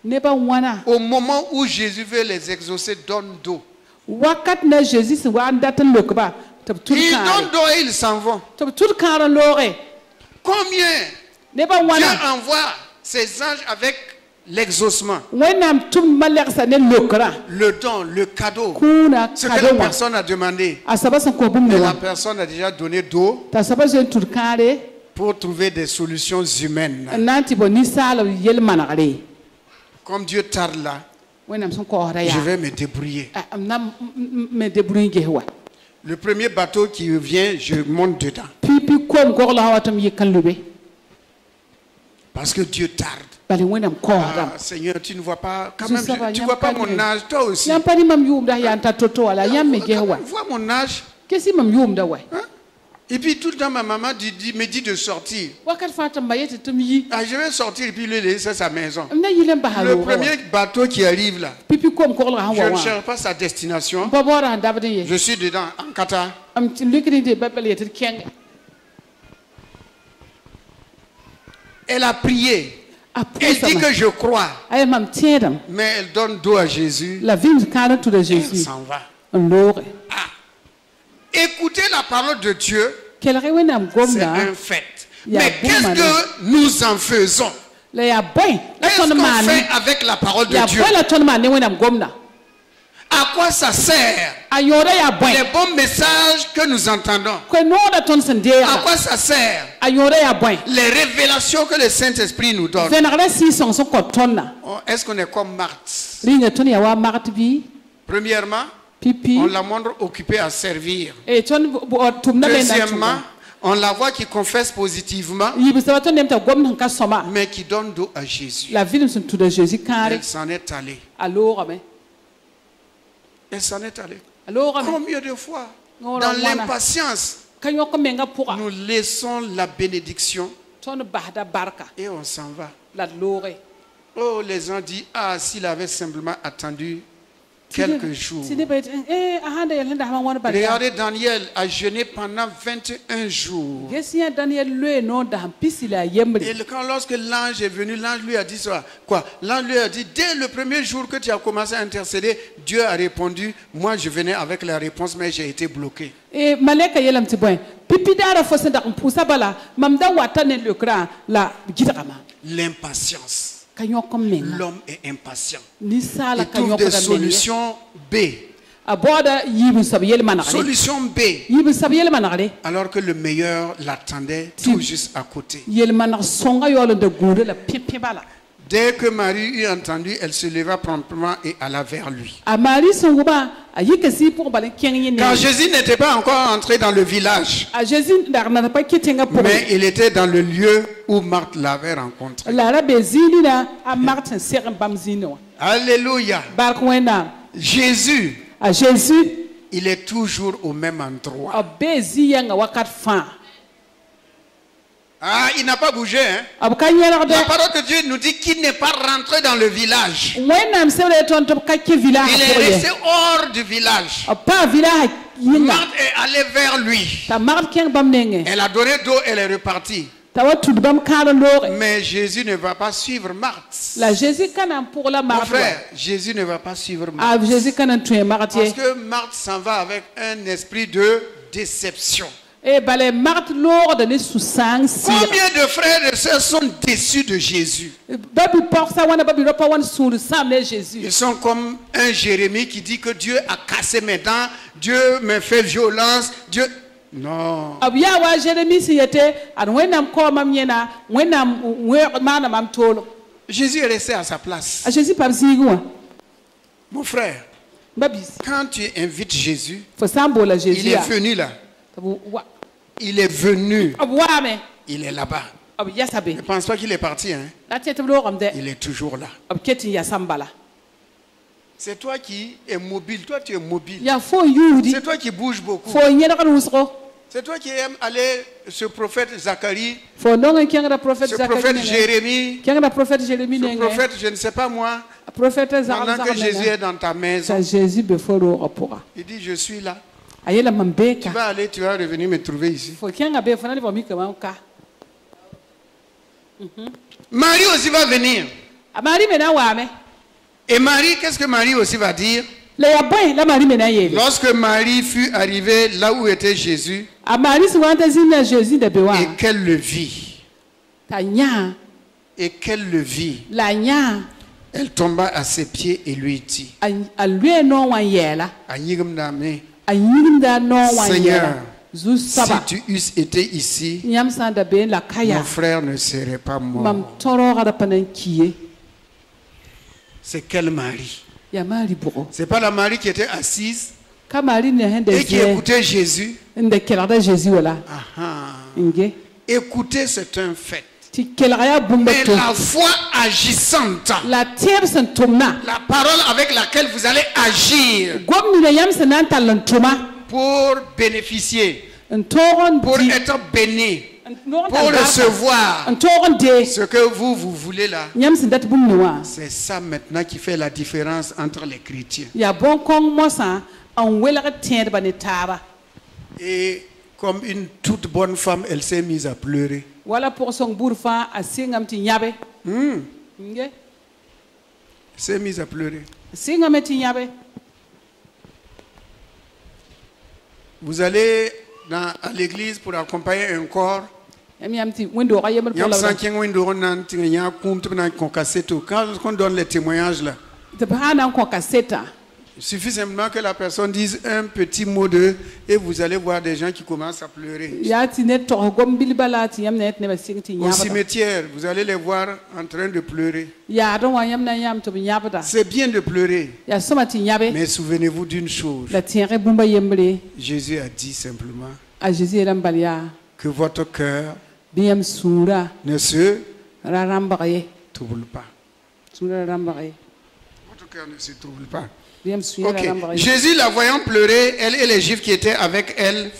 Neba wana. au moment où Jésus veut les exaucer, donnent d'eau? Wakat na Jésus se wa ndatan lokba. Tab tout Ils kan. donnent d'eau et ils s'en vont. Tab tout kan lore. Combien Neba Dieu wana. envoie ses anges avec l'exaucement, Wenam tum malek sa ne lokra. le don, le cadeau, Kuna ce que la kadowa. personne a demandé. Asaba san ko bum Mais la ne. personne a déjà donné d'eau Ta saba je tout kare. pour trouver des solutions humaines. Nanti bo ni sala yel manare. Comme Dieu tarde là, Wenam son ko hora ya. je vais me débrouiller. Nam me debrouiller wa. Le premier bateau qui vient, je monte dedans. Pipi kom gorla hawatam yekan lube. Parce que Dieu tarde. Bali wenam ko hora. Ah, Seigneur, tu ne vois pas, quand Je même, sais pas, tu y a vois pas pas de- mon âge, toi aussi. Yam pani mam yum da yanta toto wala yam me gewa. Vois mon âge. Kesi mam yum da wa. Hein? Et puis tout le temps, ma maman me dit de sortir. Wakat fata mbayete tum yi. Ah, je vais sortir et puis le laisser à sa maison. Na yilem bahalo. Le premier bateau qui arrive là, Pipi kom gorla je ne hawa. cherche pas sa destination. Bobora dabde ye. Je suis dedans, en kata. Am likri de babel yeter keng. Elle a prié. Elle Apusa dit ma. que je crois. Ay mam tiedam. Mais elle donne d'eau à Jésus. La vim kana to de Elle Jésus. s'en va. Lore. Écouter la parole de Dieu, Kel rewenam c'est gomna. un fait. Ya Mais qu'est-ce boumane. que nous en faisons? La ya boy. La Qu'est-ce ton qu'on mani. fait avec la parole de Ya Dieu? boy la ton mani wenam gomna. À quoi ça sert? Ayore ya boy. Les bons messages que nous entendons. Ko no da ton À sendera. quoi ça sert? Ayore ya boy. Les révélations que le Saint-Esprit nous donne. Venagre si son so kotonna. Oh, est-ce qu'on est comme Marthe? Ringa ton ya wa martbi. Premièrement, Pipi. on la montre occupée à servir. E ton tumna le na. Deuxièmement, on la voit qui confesse positivement, Yibisa ton nemta gomna ka soma. mais qui donne d'eau à Jésus. La ville sont tout de Jésus carré. Elle s'en est allée. Alors mais. Elle s'en est allée. Alors mais. Combien de fois, Non, dans non, voilà. l'impatience, Kanyo ko menga pour. nous laissons la bénédiction Ton bahda barka. et on s'en va. La lore. Oh, les gens disent, ah, s'il avait simplement attendu quelques jours. Regardez, Daniel a jeûné pendant 21 jours. Et lorsque l'ange est venu, l'ange lui a dit ça. Quoi? L'ange lui a dit, dès le premier jour que tu as commencé à intercéder, Dieu a répondu. Moi, je venais avec la réponse, mais j'ai été bloqué. L'impatience. L'homme est impatient. Il trouve des solutions B. Solution B. Alors que le meilleur l'attendait tout juste à côté. Dès que Marie eut entendu, elle se leva promptement et alla vers lui. Car Jésus n'était pas encore entré dans le village. Mais il était dans le lieu où Marthe l'avait rencontré. Alléluia. Jésus, il est toujours au même endroit. Ah, il n'a pas bougé. Hein? La parole de Dieu nous dit qu'il n'est pas rentré dans le village. Il est resté hors du village. Marthe est allée vers lui. Elle a donné d'eau, elle est repartie. Mais Jésus ne va pas suivre Marthe. Mon frère, Jésus ne va pas suivre Marthe. Parce que Marthe s'en va avec un esprit de déception. Combien de frères et sœurs sont déçus de Jésus? Ils sont comme un Jérémie qui dit que Dieu a cassé mes dents, Dieu me fait violence, Dieu... Non. Jésus est resté à sa place. Mon frère, quand tu invites Jésus, il est venu là. Il est venu. Il est là-bas. Ne pense pas qu'il est parti. Hein? Il est toujours là. C'est toi qui es mobile. Toi, tu es mobile. C'est toi qui bouges beaucoup. C'est toi qui aimes aller, ce prophète Zacharie, ce prophète Jérémie, ce prophète, je ne sais pas moi, pendant que Jésus est dans ta maison. Il dit, je suis là. Tu vas aller, tu vas revenir me trouver ici. Marie aussi va venir. Et Marie, qu'est-ce que Marie aussi va dire? Lorsque Marie fut arrivée là où était Jésus, et qu'elle le vit, elle tomba à ses pieds et lui dit, Seigneur, si tu eusses été ici, mon frère ne serait pas mort. C'est quelle Marie? C'est pas la Marie qui était assise et qui écoutait Jésus. Écouter, c'est un fait. Mais la foi agissante, la parole avec laquelle vous allez agir pour bénéficier, pour être béni, pour recevoir ce que vous voulez là. C'est ça maintenant qui fait la différence entre les chrétiens. Et comme une toute bonne femme, elle s'est mise à pleurer. S'est mise à pleurer. Vous allez à l'église pour accompagner un corps. Quand on donne les témoignages là, il suffit simplement que la personne dise un petit mot d'eux et vous allez voir des gens qui commencent à pleurer. Au cimetière, vous allez les voir en train de pleurer. C'est bien de pleurer. Mais souvenez-vous d'une chose. Jésus a dit simplement que votre cœur ne se trouble pas. Votre cœur ne se trouble pas. Okay. Jésus, la voyant pleurer, elle et les Juifs qui étaient avec elle,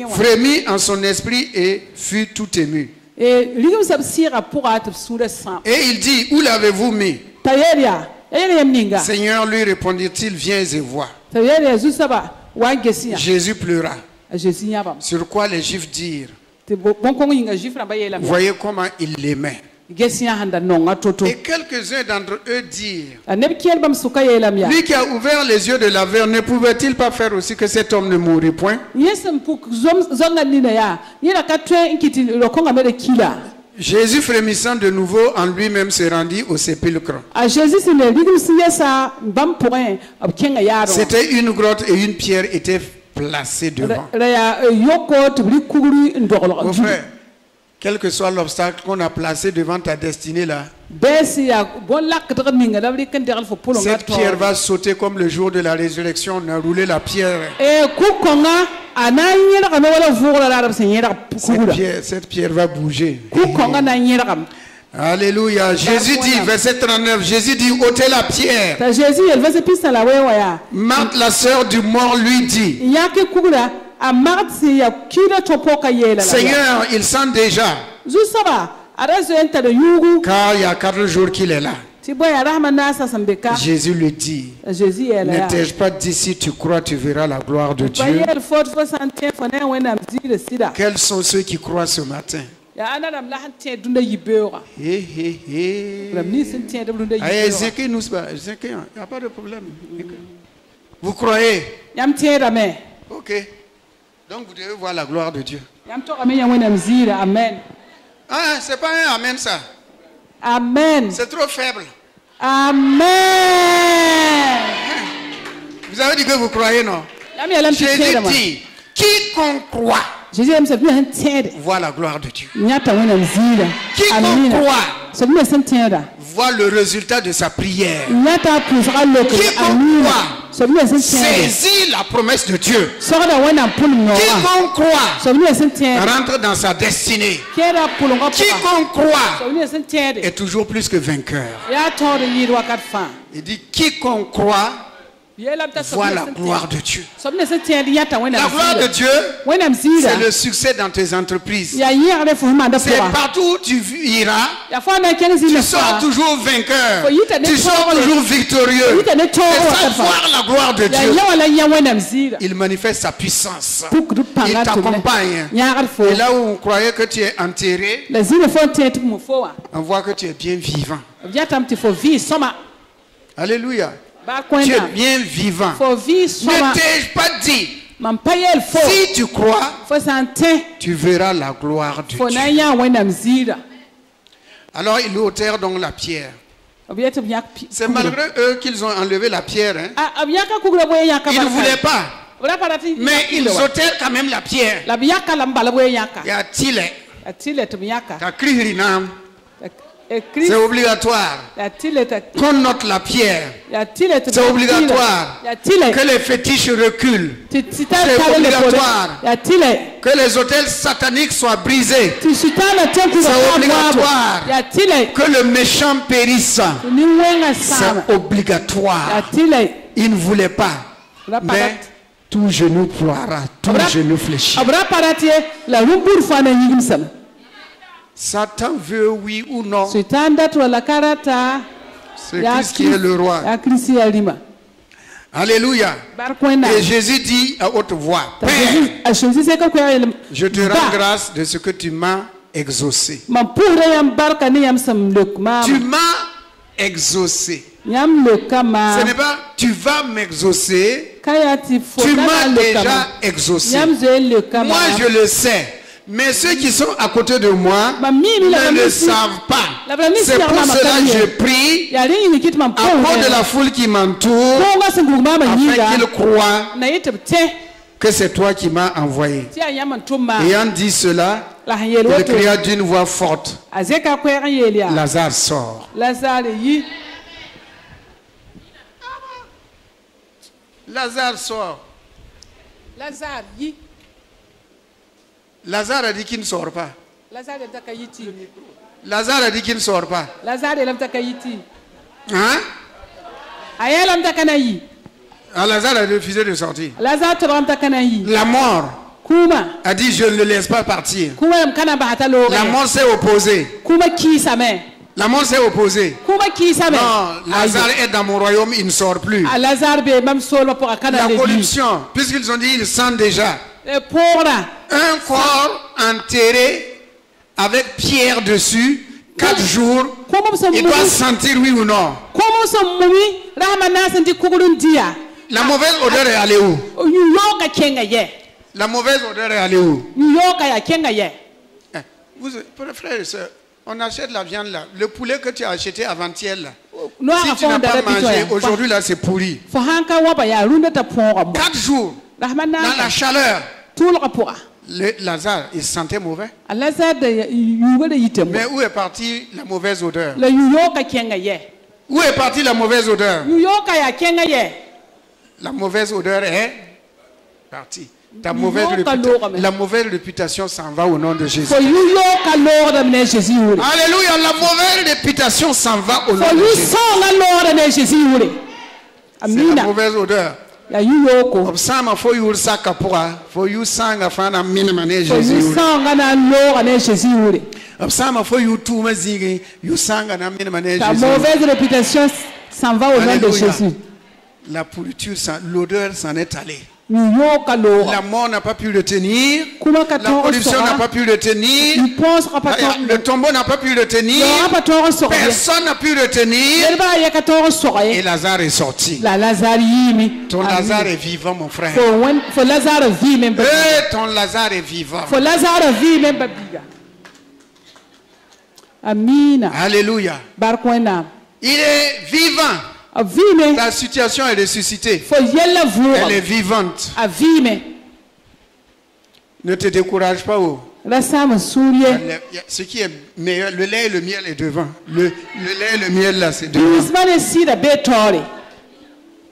frémit en son esprit et fut tout ému. Et il dit, où l'avez-vous mis? Seigneur, lui répondit-il, viens et vois. Jésus pleura. Sur quoi les Juifs dirent, voyez comment il l'aimait. Et quelques-uns d'entre eux dirent, lui qui a ouvert les yeux de l'aveugle, ne pouvait-il pas faire aussi que cet homme ne mourrait point? Jésus frémissant de nouveau en lui-même se rendit au sépulcre. C'était une grotte et une pierre était placée devant. Mon frère, quel que soit l'obstacle qu'on a placé devant ta destinée là, cette pierre va sauter comme le jour de la résurrection. On a roulé la pierre. Cette pierre va bouger. Alléluia. Jésus dit, verset 39, Jésus dit, ôtez la pierre. Marthe, la sœur du mort, lui dit, Seigneur, il sent déjà, car il y a 4 jours qu'il est là. Jésus lui dit, n'étais-je pas dit, si tu crois, tu verras la gloire de Dieu. Quels sont ceux qui croient ce matin? Il n'y a pas de problème. Vous croyez? Ok. Donc vous devez voir la gloire de Dieu. Ah, c'est pas un amen ça. Amen. C'est trop faible. Amen. Vous avez dit que vous croyez, non? Jésus dit, quiconque croit voit la gloire de Dieu. Quiconque croit voit le résultat de sa prière. Quiconque croit saisit la promesse de Dieu. Quiconque croit rentre dans sa destinée. Quiconque croit est toujours plus que vainqueur. Il dit quiconque croit voit la gloire de Dieu. La gloire de Dieu, c'est le succès dans tes entreprises. C'est partout où tu iras, tu sors toujours vainqueur. Tu sors toujours victorieux. Et ça, voir la gloire de Dieu, il manifeste sa puissance. Il t'accompagne. Et là où on croyait que tu es enterré, on voit que tu es bien vivant. Alléluia. Tu es bien vivant. Ne t'ai-je pas dit, si tu crois, tu verras la gloire de Dieu. Alors ils ôtèrent donc la pierre. C'est malgré eux qu'ils ont enlevé la pierre. Hein. Ils ne voulaient pas. Mais ils ôtèrent quand même la pierre. Il y a c'est obligatoire qu'on note la pierre. C'est obligatoire que les fétiches reculent. C'est obligatoire que les autels sataniques soient brisés. C'est obligatoire que le méchant périsse. C'est obligatoire. Il ne voulait pas. Mais tout genou ploiera, tout genou fléchit. Satan veut oui ou non. C'est Christ qui est le roi. Alléluia. Et Jésus dit à haute voix, Père, je te rends grâce de ce que tu m'as exaucé. Tu m'as exaucé. Ce n'est pas tu vas m'exaucer. Tu m'as déjà exaucé. Moi je le sais. Mais ceux qui sont à côté de moi ne le savent pas. C'est pour cela que je prie à cause de la foule qui m'entoure, afin qu'ils croient que c'est toi qui m'as envoyé. Ayant dit cela, il cria d'une voix forte, Lazare sort. Lazare sort. Lazare a dit qu'il ne sort pas. Lazare a dit qu'il ne sort pas. Hein? Lazare a refusé de sortir. La mort a dit je ne le laisse pas partir. La mort s'est opposée. La mort s'est opposée. Non, Lazare est dans mon royaume, il ne sort plus. La corruption, puisqu'ils ont dit il sent déjà. Un corps enterré avec pierre dessus, 4 jours, il doit sentir oui ou non. La mauvaise odeur est allée où? La mauvaise odeur est allée où? Vous, frères et sœurs, On achète la viande là. Le poulet que tu as acheté avant-hier là. Si tu n'as pas mangé, aujourd'hui là c'est pourri. 4 jours, dans la chaleur. Lazare, il sentait mauvais. Mais où est partie la mauvaise odeur? Où est partie la mauvaise odeur? La mauvaise odeur est partie. La mauvaise réputation s'en va au nom de Jésus. Alléluia, la mauvaise réputation s'en va au nom de Jésus. C'est la mauvaise odeur. Obsama fo yul saka pura fo yu sanga fana minamane Jésus. Obsama fo yu tu mazigi yu sanga na minamane Jésus. La mauvaise réputation s'en va au nom de Jésus. La pourriture, l'odeur s'en est allée. La mort n'a pas pu le tenir. La corruption n'a pas pu le tenir. Le tombeau n'a pas pu le tenir. Personne n'a pu le tenir. Et Lazare est sorti. Ton Lazare est vivant, mon frère. Ton Lazare est vivant. Alléluia. Il est vivant. Ta situation est ressuscitée. Elle est vivante. Ne te décourage pas. Ce qui est meilleur, le lait et le miel est devant. Le lait et le miel là, c'est devant.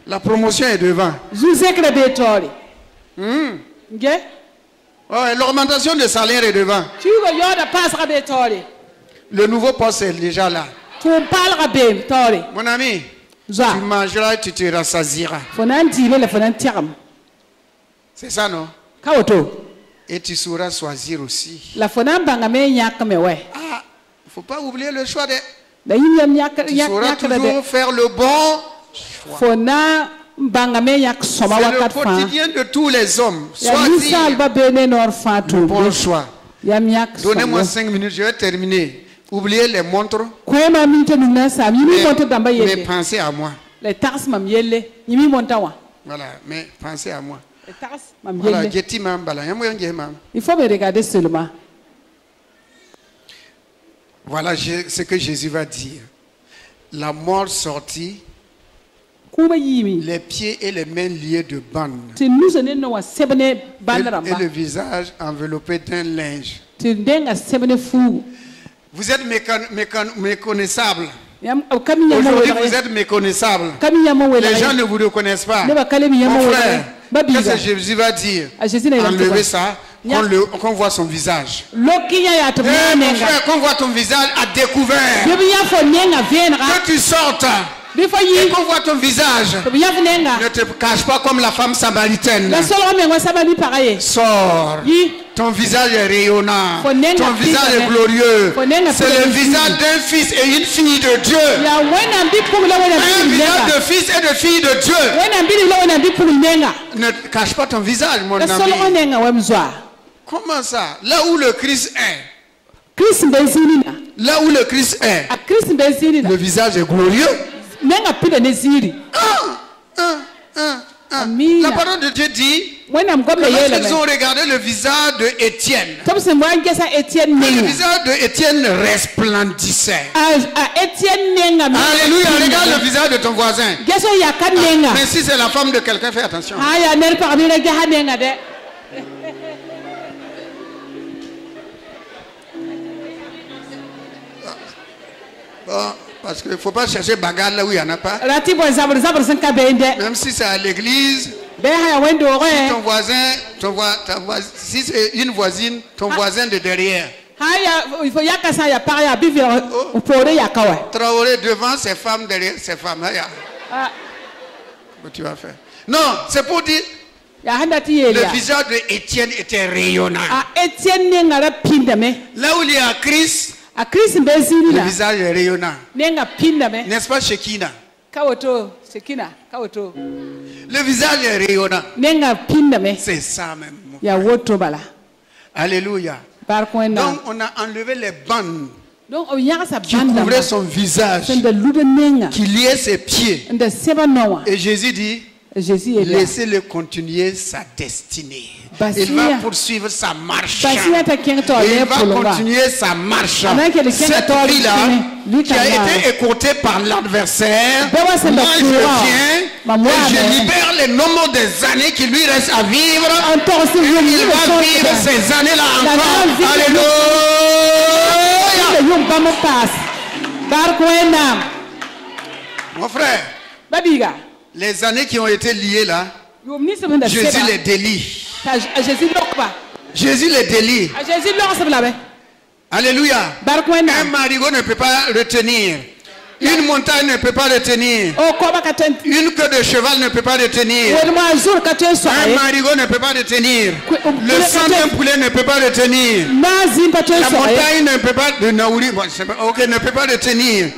La promotion est devant. L'augmentation de salaire est devant. Le nouveau poste est déjà là. Mon ami, tu mangeras et tu te rassasieras. C'est ça, non? Et tu sauras choisir aussi. Ah, il ne faut pas oublier le choix. Tu sauras toujours faire le bon choix. C'est le quotidien de tous les hommes. Choisir le bon choix. Donnez-moi 5 minutes, je vais terminer. Oubliez les montres, mais pensez à moi. Voilà, mais pensez à moi. Voilà, il faut me regarder seulement. Voilà ce que Jésus va dire. La mort sortie, les pieds et les mains liés de bandes, et le visage enveloppé d'un linge. Vous êtes méconnaissable. Aujourd'hui, vous êtes méconnaissable. Les gens ne vous reconnaissent pas. Mon frère, qu'est-ce que Jésus va dire? Enlevez ça, qu'on voit son visage. Mon frère, qu'on voit ton visage à découvert. Que tu sortes. Et qu'on voit ton visage. Ne te cache pas comme la femme samaritaine. Sors. Ton visage est rayonnant. Ton visage est glorieux. C'est le visage d'un fils et une fille de Dieu. Un visage de fils et de fille de Dieu. Ne cache pas ton visage, mon ami. Comment ça? Là où le Christ est. Là où le Christ est. Le visage est glorieux. La parole de Dieu dit lorsqu'ils ont regardé le visage de Étienne, le visage de Étienne resplendissait. Alléluia, regarde le visage de ton voisin. Mais si c'est la femme de quelqu'un, fais attention. Bon. Parce qu'il ne faut pas chercher bagarre là où il n'y en a pas. Même si c'est à l'église, si ton voisin, si c'est une voisine, ton voisin de derrière. Traoré devant ses femmes, derrière ses femmes. Que tu vas faire? Non, c'est pour dire. Le visage d'Étienne était rayonnant. Là où il y a Christ, le visage est rayonnant. N'est-ce pas Shekina? Le visage est rayonnant. C'est ça même. Alléluia. Donc on a enlevé les bandes qui couvraient son visage, qui liaient ses pieds. Et Jésus dit, Laissez-le continuer sa destinée. Il va poursuivre sa marche. Il va continuer sa marche. Cette vie-là, qui a été écoutée par l'adversaire, moi je viens et je libère le nombre des années qui lui reste à vivre. Et il va vivre ces années-là encore. Alléluia. Mon frère, les années qui ont été liées là, Jésus les délie. Jésus les délie. Alléluia. Un marigot ne peut pas retenir. Une montagne ne peut pas retenir. Une queue de cheval ne peut pas retenir. Un marigot ne peut pas retenir. Le sang d'un poulet ne peut pas retenir. La montagne ne peut pas ne peut pas retenir.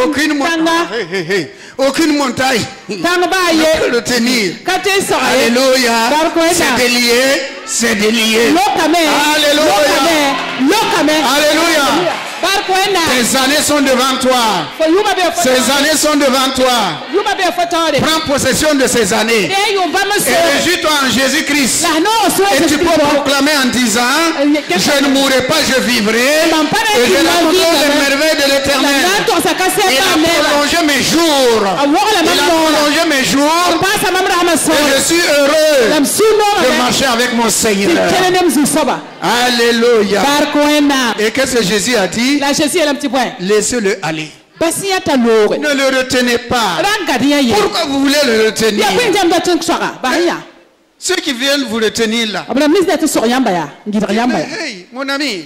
Aucune montagne. Aucune montagne ne peut retenir. Alléluia. C'est délié. C'est délié. Alléluia. Alléluia. Tes années sont devant toi. Ces années sont devant toi. Prends possession de ces années. Et réjouis-toi en Jésus-Christ. Et tu peux proclamer en disant, je ne mourrai pas, je vivrai. Et je raconterai les merveilles de l'Éternel. Il a prolongé mes jours. Il a prolongé mes jours. Et je suis heureux de marcher avec mon Seigneur. Alléluia. Et qu'est-ce que Jésus a dit? Laissez-le aller. Ne le retenez pas. Pourquoi vous voulez le retenir? Ceux qui viennent vous retenir là. Hey, mon ami,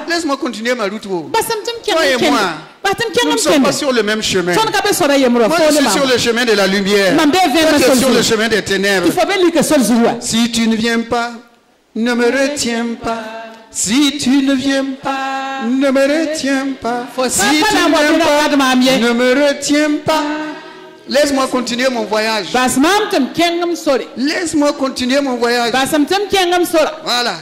laisse-moi continuer ma route. Toi et moi, nous ne sommes pas sur le même chemin. Moi, je suis sur le chemin de la lumière. Toi, tu es sur le chemin des ténèbres. Si tu ne viens pas, ne me retiens pas. Si tu ne viens pas, ne me retiens pas. Si tu ne viens pas, ne me retiens pas. Laisse-moi continuer mon voyage. Laisse-moi continuer mon voyage. Voilà.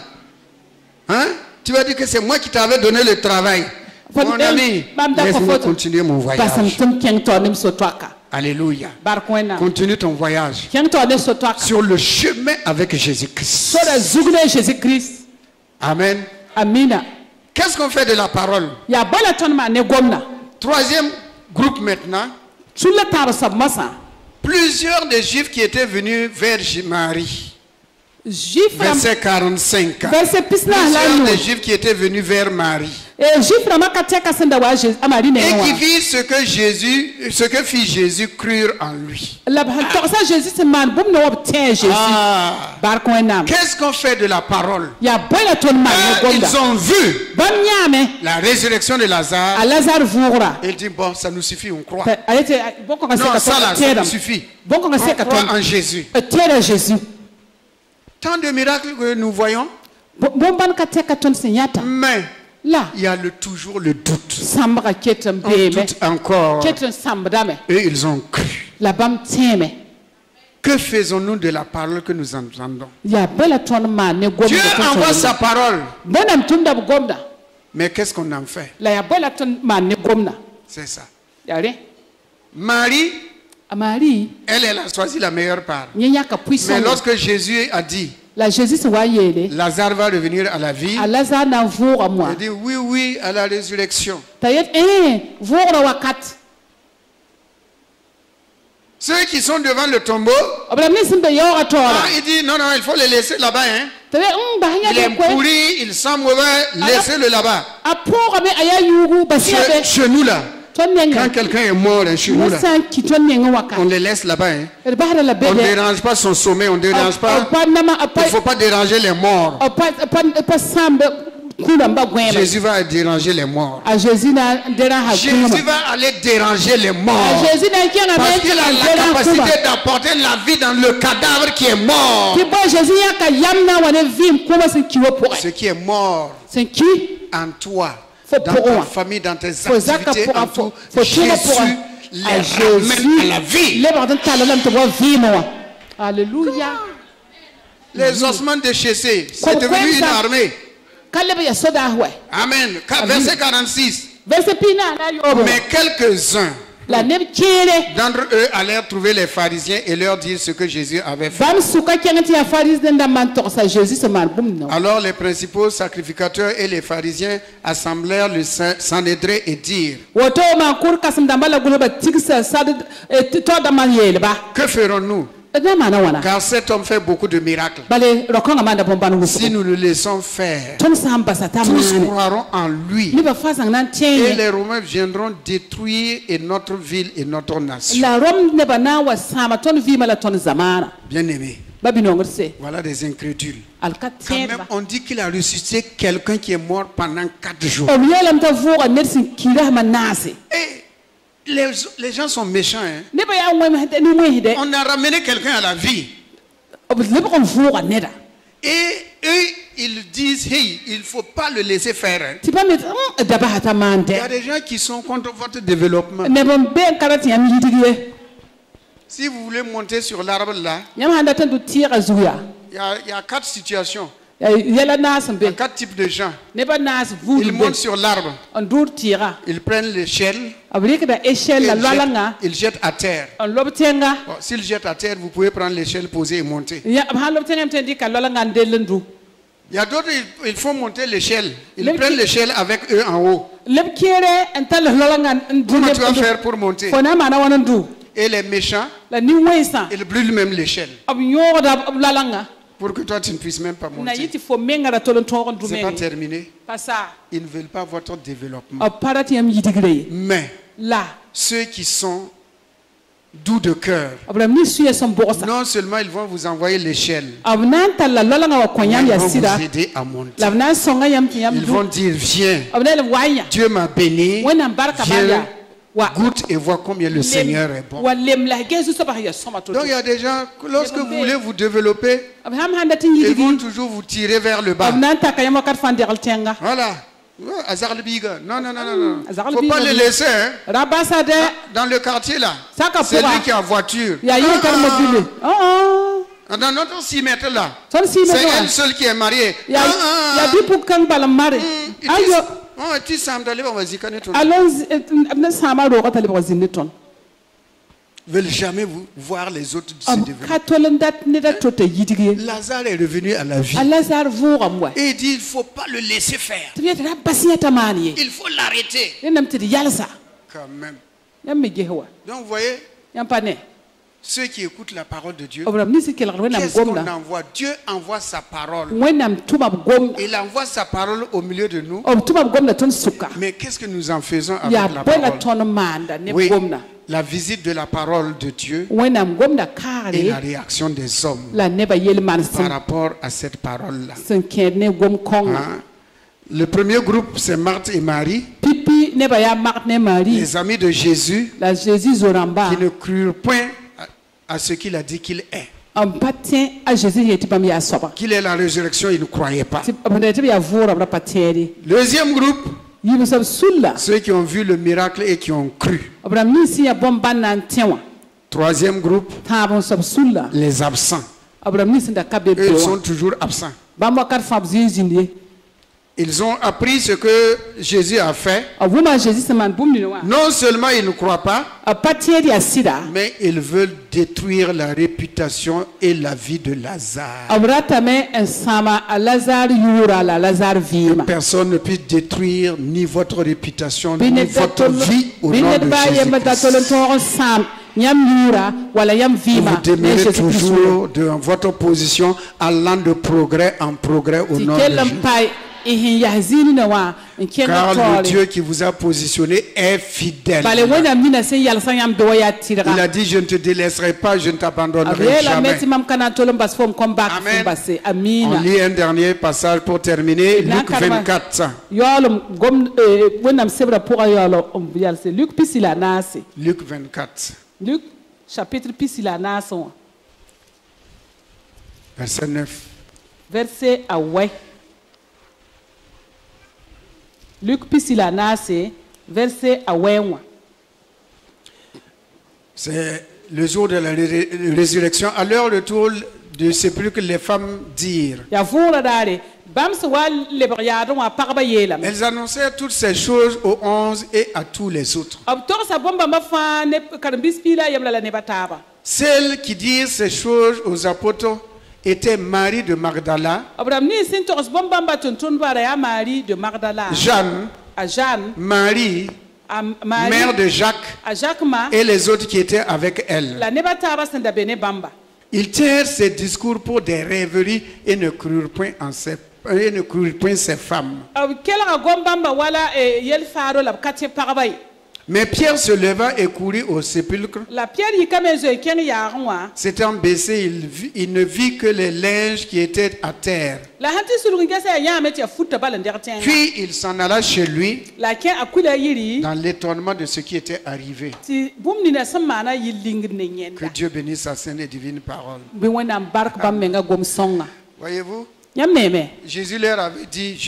Hein? Tu vas dire que c'est moi qui t'avais donné le travail. Mon ami, laisse-moi continuer mon voyage. Alléluia. Continue ton voyage sur le chemin avec Jésus-Christ. Amen. Qu'est-ce qu'on fait de la parole? Troisième groupe maintenant. Plusieurs des Juifs qui étaient venus vers Marie. Verset 45. Plusieurs des Juifs qui étaient venus vers Marie. Et qui virent ce que fit Jésus crurent en lui. Qu'est-ce qu'on fait de la parole? Ils ont vu la résurrection de Lazare. Ils disent bon, ça nous suffit, on croit. Non, ça nous suffit. On croit en Jésus. Tant de miracles que nous voyons. Mais là, il y a toujours le doute. On doute encore. Et ils ont cru. Que faisons-nous de la parole que nous entendons? Dieu envoie sa parole. Mais qu'est-ce qu'on en fait? C'est ça. Marie, elle a choisi la meilleure part. Mais lorsque Jésus a dit, Lazare va revenir à la vie, elle dit oui, oui, à la résurrection. Ceux qui sont devant le tombeau, il dit non, non, il faut les laisser là-bas. Hein. Il est pourri, il sent mauvais, laissez-le là-bas. Chez nous là. Quand quelqu'un est mort chez nous là, on le laisse là-bas. Hein. On ne dérange pas son sommeil, on ne dérange pas. Il ne faut pas déranger les morts. Jésus va déranger les morts. Jésus va aller déranger les morts. Parce qu'il a la capacité d'apporter la vie dans le cadavre qui est mort. Ce qui est mort en toi, dans ta famille, dans tes activités, en tout, Jésus les ramène à la vie. Alléluia. Les ossements déchaissés, c'est devenu une armée. Amen. Verset 46. Mais quelques-uns D'entre eux allèrent trouver les pharisiens et leur dire ce que Jésus avait fait. Alors les principaux sacrificateurs et les pharisiens assemblèrent le Sanhédrin et dirent: Que ferons-nous? Car cet homme fait beaucoup de miracles. Si nous le laissons faire, tous croiront en lui. Et les Romains viendront détruire notre ville et notre nation. Bien-aimés, voilà des incrédules. Quand même, on dit qu'il a ressuscité quelqu'un qui est mort pendant 4 jours. Et les gens sont méchants. Hein? On a ramené quelqu'un à la vie. Et eux, ils disent: hey, il ne faut pas le laisser faire. Hein? Il y a des gens qui sont contre votre développement. Si vous voulez monter sur l'arbre là, il y a 4 situations. Il y a 4 types de gens. Ils montent sur l'arbre. Ils prennent l'échelle. Ils jettent à terre. Bon, s'ils jettent à terre, vous pouvez prendre l'échelle, poser et monter. Il y a d'autres, ils font monter l'échelle. Ils prennent l'échelle avec eux en haut. Comment tu vas faire pour monter? Et les méchants, ils brûlent même l'échelle. Pour que toi tu ne puisses même pas monter. C'est pas terminé. Ils ne veulent pas votre développement. Mais ceux qui sont doux de cœur, non seulement ils vont vous envoyer l'échelle, ils vont vous aider à monter. Ils vont dire: viens, Dieu m'a béni, viens, goûte et vois combien le Seigneur est bon. Donc il y a des gens, lorsque vous voulez vous développer, ils vont toujours vous tirer vers le bas. Voilà. Non, non, non, non. Il ne faut pas le laisser. Hein. Dans le quartier là, c'est lui qui a voiture. Dans notre 6 mètres là, c'est elle seule qui est mariée. Tu sembles d'aller voir vas-y, veulent jamais voir les autres se développer. Lazare est revenu à la vie. Et il dit: il ne faut pas le laisser faire. Il faut l'arrêter. Quand même. Donc vous voyez, ceux qui écoutent la parole de Dieu, qu'est-ce qu'on envoie? Dieu envoie sa parole. Il envoie sa parole au milieu de nous. Mais qu'est-ce que nous en faisons avec la parole? Oui, la visite de la parole de Dieu et la réaction des hommes par rapport à cette parole-là. Hein? Le premier groupe, c'est Marthe et Marie, les amis de Jésus, qui ne crurent point à ce qu'il a dit qu'il est. Qu'il est la résurrection, ils ne croyaient pas. Deuxième groupe, ceux qui ont vu le miracle et qui ont cru. Troisième groupe, les absents. Eux, ils sont toujours absents. Ils ont appris ce que Jésus a fait. Non seulement ils ne croient pas, mais ils veulent détruire la réputation et la vie de Lazare. Que personne ne puisse détruire ni votre réputation, ni votre vie au nom de Jésus-Christ. Vous demeurez toujours dans votre position, allant de progrès en progrès au nom de Jésus. Car le Dieu qui vous a positionné est fidèle. Il a dit: je ne te délaisserai pas, je ne t'abandonnerai jamais. Amen. On lit un dernier passage pour terminer. Luc 24. Luc 24. Luc chapitre verset 9. Verset away. Luc Pisilanase, verset away. C'est le jour de la résurrection. À leur retour du sépulcre, les femmes dirent: Elles annonçaient toutes ces choses aux 11 et à tous les autres. Celles qui disent ces choses aux apôtres étaient Marie de Magdala, Jeanne, Marie, mère de Jacques, et les autres qui étaient avec elle. Ils tinrent ces discours pour des rêveries et ne crurent point en ces femmes. Mais Pierre se leva et courut au sépulcre. S'étant baissé, il ne vit que les linges qui étaient à terre. Puis il s'en alla chez lui dans l'étonnement de ce qui était arrivé. Que Dieu bénisse sa sainte et divine parole. Voyez-vous, Jésus leur avait dit,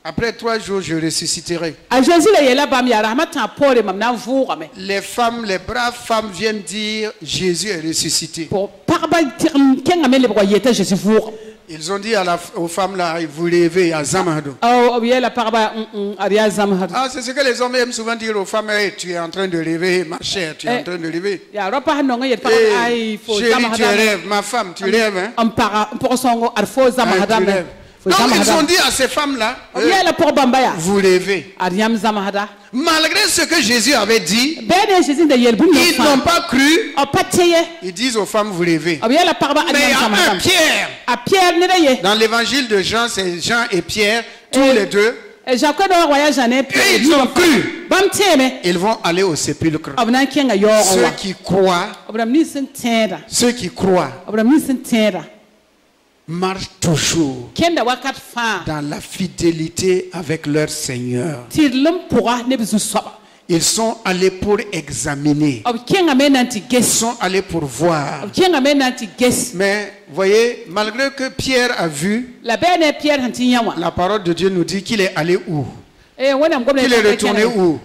après 3 jours, je ressusciterai. Les femmes, les braves femmes viennent dire, Jésus est ressuscité. Ils ont dit aux femmes là, vous rêvez à Zamahado. Ah, c'est ce que les hommes aiment souvent dire aux femmes, hey, tu es en train de rêver, ma chère, tu es en train de rêver. Hey, chérie, tu rêves, ma femme, tu rêves, hein? Tu rêves. Donc ils ont dit à ces femmes-là, vous rêvez. Malgré ce que Jésus avait dit, ils n'ont pas cru. Ils disent aux femmes, vous rêvez. Mais il y a un Pierre. Dans l'évangile de Jean, c'est Jean et Pierre, tous les deux. Et ils ont cru. Ils vont aller au sépulcre. Ceux qui croient marchent toujours dans la fidélité avec leur Seigneur. Ils sont allés pour examiner. Ils sont allés pour voir. Mais voyez, malgré que Pierre a vu, la parole de Dieu nous dit qu'il est allé où? Il est retourné où?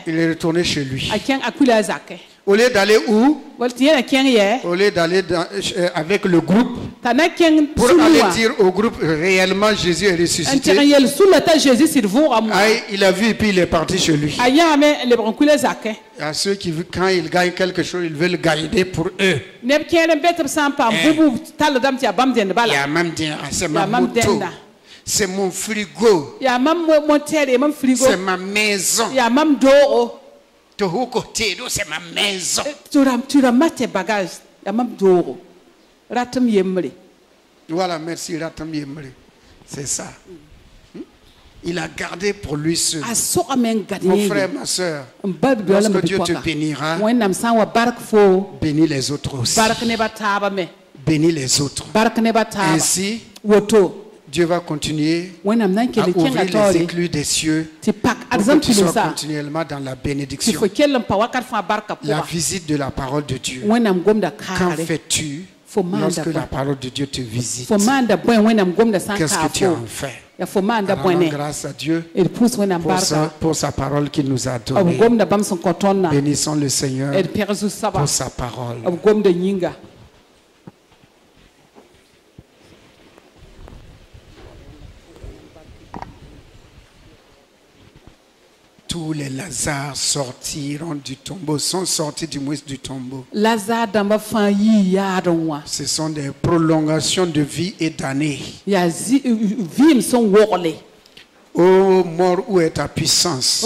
Il est retourné chez lui. Au lieu d'aller où? Au lieu d'aller avec le groupe pour aller dire au groupe réellement Jésus est ressuscité. Il a vu et puis il est parti chez lui. Il y a ceux qui, quand ils gagnent quelque chose, ils veulent garder pour eux. Il y a même dit, c'est ma moto, c'est mon frigo, c'est ma maison. C'est ma maison. Voilà, merci, Ratam Yemre. C'est ça. Il a gardé pour lui seul. Mon frère, ma soeur, lorsque Dieu te bénira, bénis les autres aussi. Bénis les autres. Ainsi, Dieu va continuer à ouvrir les éclus des cieux pour que tu sois continuellement dans la bénédiction. La visite de la parole de Dieu. Qu'en fais-tu lorsque la parole de Dieu te visite? Qu'est-ce que tu en fais? Rendons grâce à Dieu pour sa parole qu'il nous a donnée. Bénissons le Seigneur pour sa parole. Tous les Lazars sortiront du tombeau, sont sortis du moins du tombeau. Ce sont des prolongations de vie et d'années. Ô mort, où est ta puissance?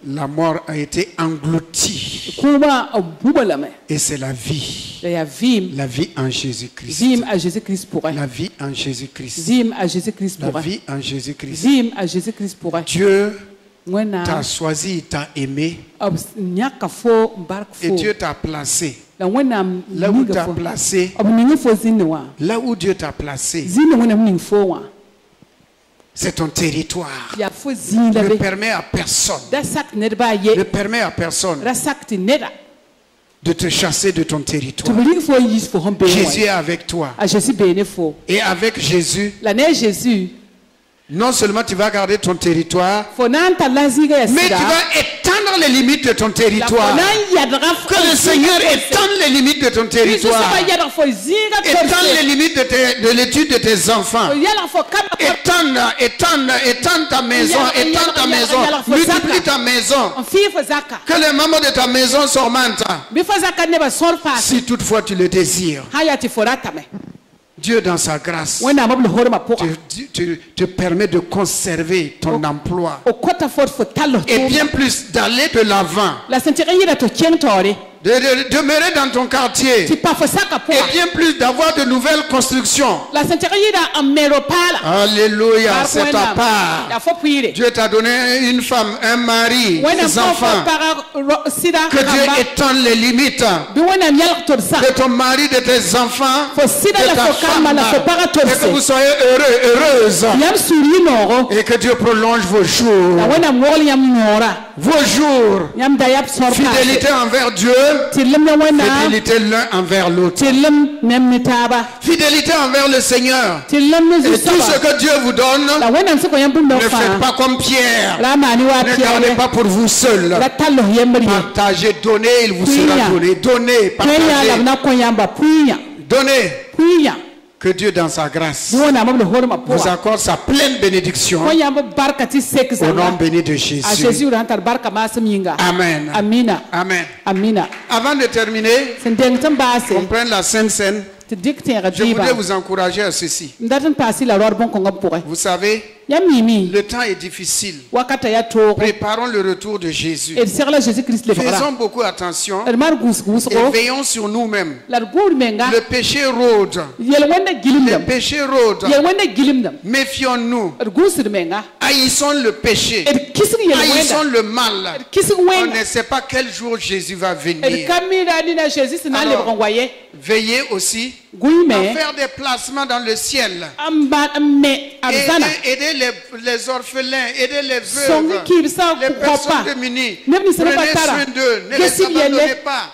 La mort a été engloutie. Et c'est la vie. La vie en Jésus-Christ. La vie en Jésus-Christ. La vie en Jésus-Christ. Dieu t'a choisi, il t'a aimé. Et Dieu t'a placé. Là où t'a placé. Là où Dieu t'a placé. C'est ton territoire. Ne permets à personne. Ne permets à personne de te chasser de ton territoire. Jésus est avec toi. Et avec Jésus, non seulement tu vas garder ton territoire, mais tu vas étendre étendre les limites de ton territoire. Que le Seigneur étende les limites de ton territoire. Étendre les limites de l'étude de tes enfants. Étendre ta maison. Étendre ta maison. Multiplie ta maison. Que les mamans de ta maison s'augmentent. Si toutefois tu le désires. Dieu dans sa grâce te permet de conserver ton emploi. Et bien plus d'aller de l'avant. De demeurer dans ton quartier. Et bien plus d'avoir de nouvelles constructions. Alléluia, c'est ta part. Dieu t'a donné une femme, un mari, des enfants. Que Dieu étende les limites de ton mari, de tes enfants, de ta femme. Et que vous soyez heureux, heureuse. Et que Dieu prolonge vos jours. Vos jours. Fidélité envers Dieu. Fidélité l'un envers l'autre. Fidélité envers le Seigneur. Et tout ce que Dieu vous donne, ne faites pas comme Pierre. Ne gardez pas pour vous seul. Partagez, donnez, il vous sera donné. Donnez, partagez. Donnez. Que Dieu dans sa grâce vous accorde sa pleine bénédiction au nom béni de Jésus. Amen. Amen. Avant de terminer, on prend la Sainte Seine. Je voudrais vous encourager à ceci. Vous savez, le temps est difficile. Préparons le retour de Jésus. Faisons beaucoup attention et veillons sur nous-mêmes. Le péché rôde. Le péché rôde. Méfions-nous. Haïssons le péché. Haïssons le mal. On ne sait pas quel jour Jésus va venir. Alors, veillez aussi à faire des placements dans le ciel. Aider les orphelins, aider les veuves, les personnes démunies. Prenez soin d'eux, ne les abandonnez pas.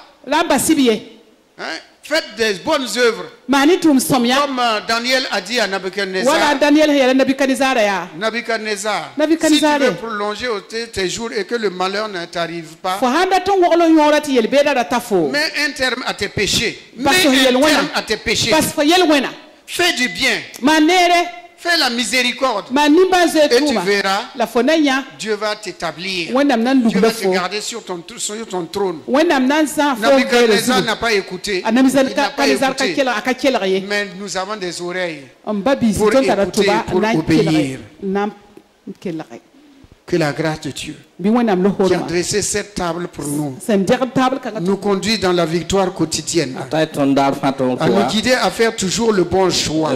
Faites des bonnes œuvres. Comme Daniel a dit à Nabuchodonosor. Nabuchodonosor, si tu veux prolonger tes jours et que le malheur ne t'arrive pas, mets un terme à tes péchés. Mets un terme à tes péchés. Fais du bien. Fais la miséricorde. Et tu verras, Dieu va t'établir. Dieu va te garder sur ton trône. Nabuchodonosor n'a pas écouté. Il n'a pas écouté. Mais nous avons des oreilles pour écouter, pour obéir. Que la grâce de Dieu qui a dressé cette table pour nous conduit dans la victoire quotidienne, à nous guider à faire toujours le bon choix.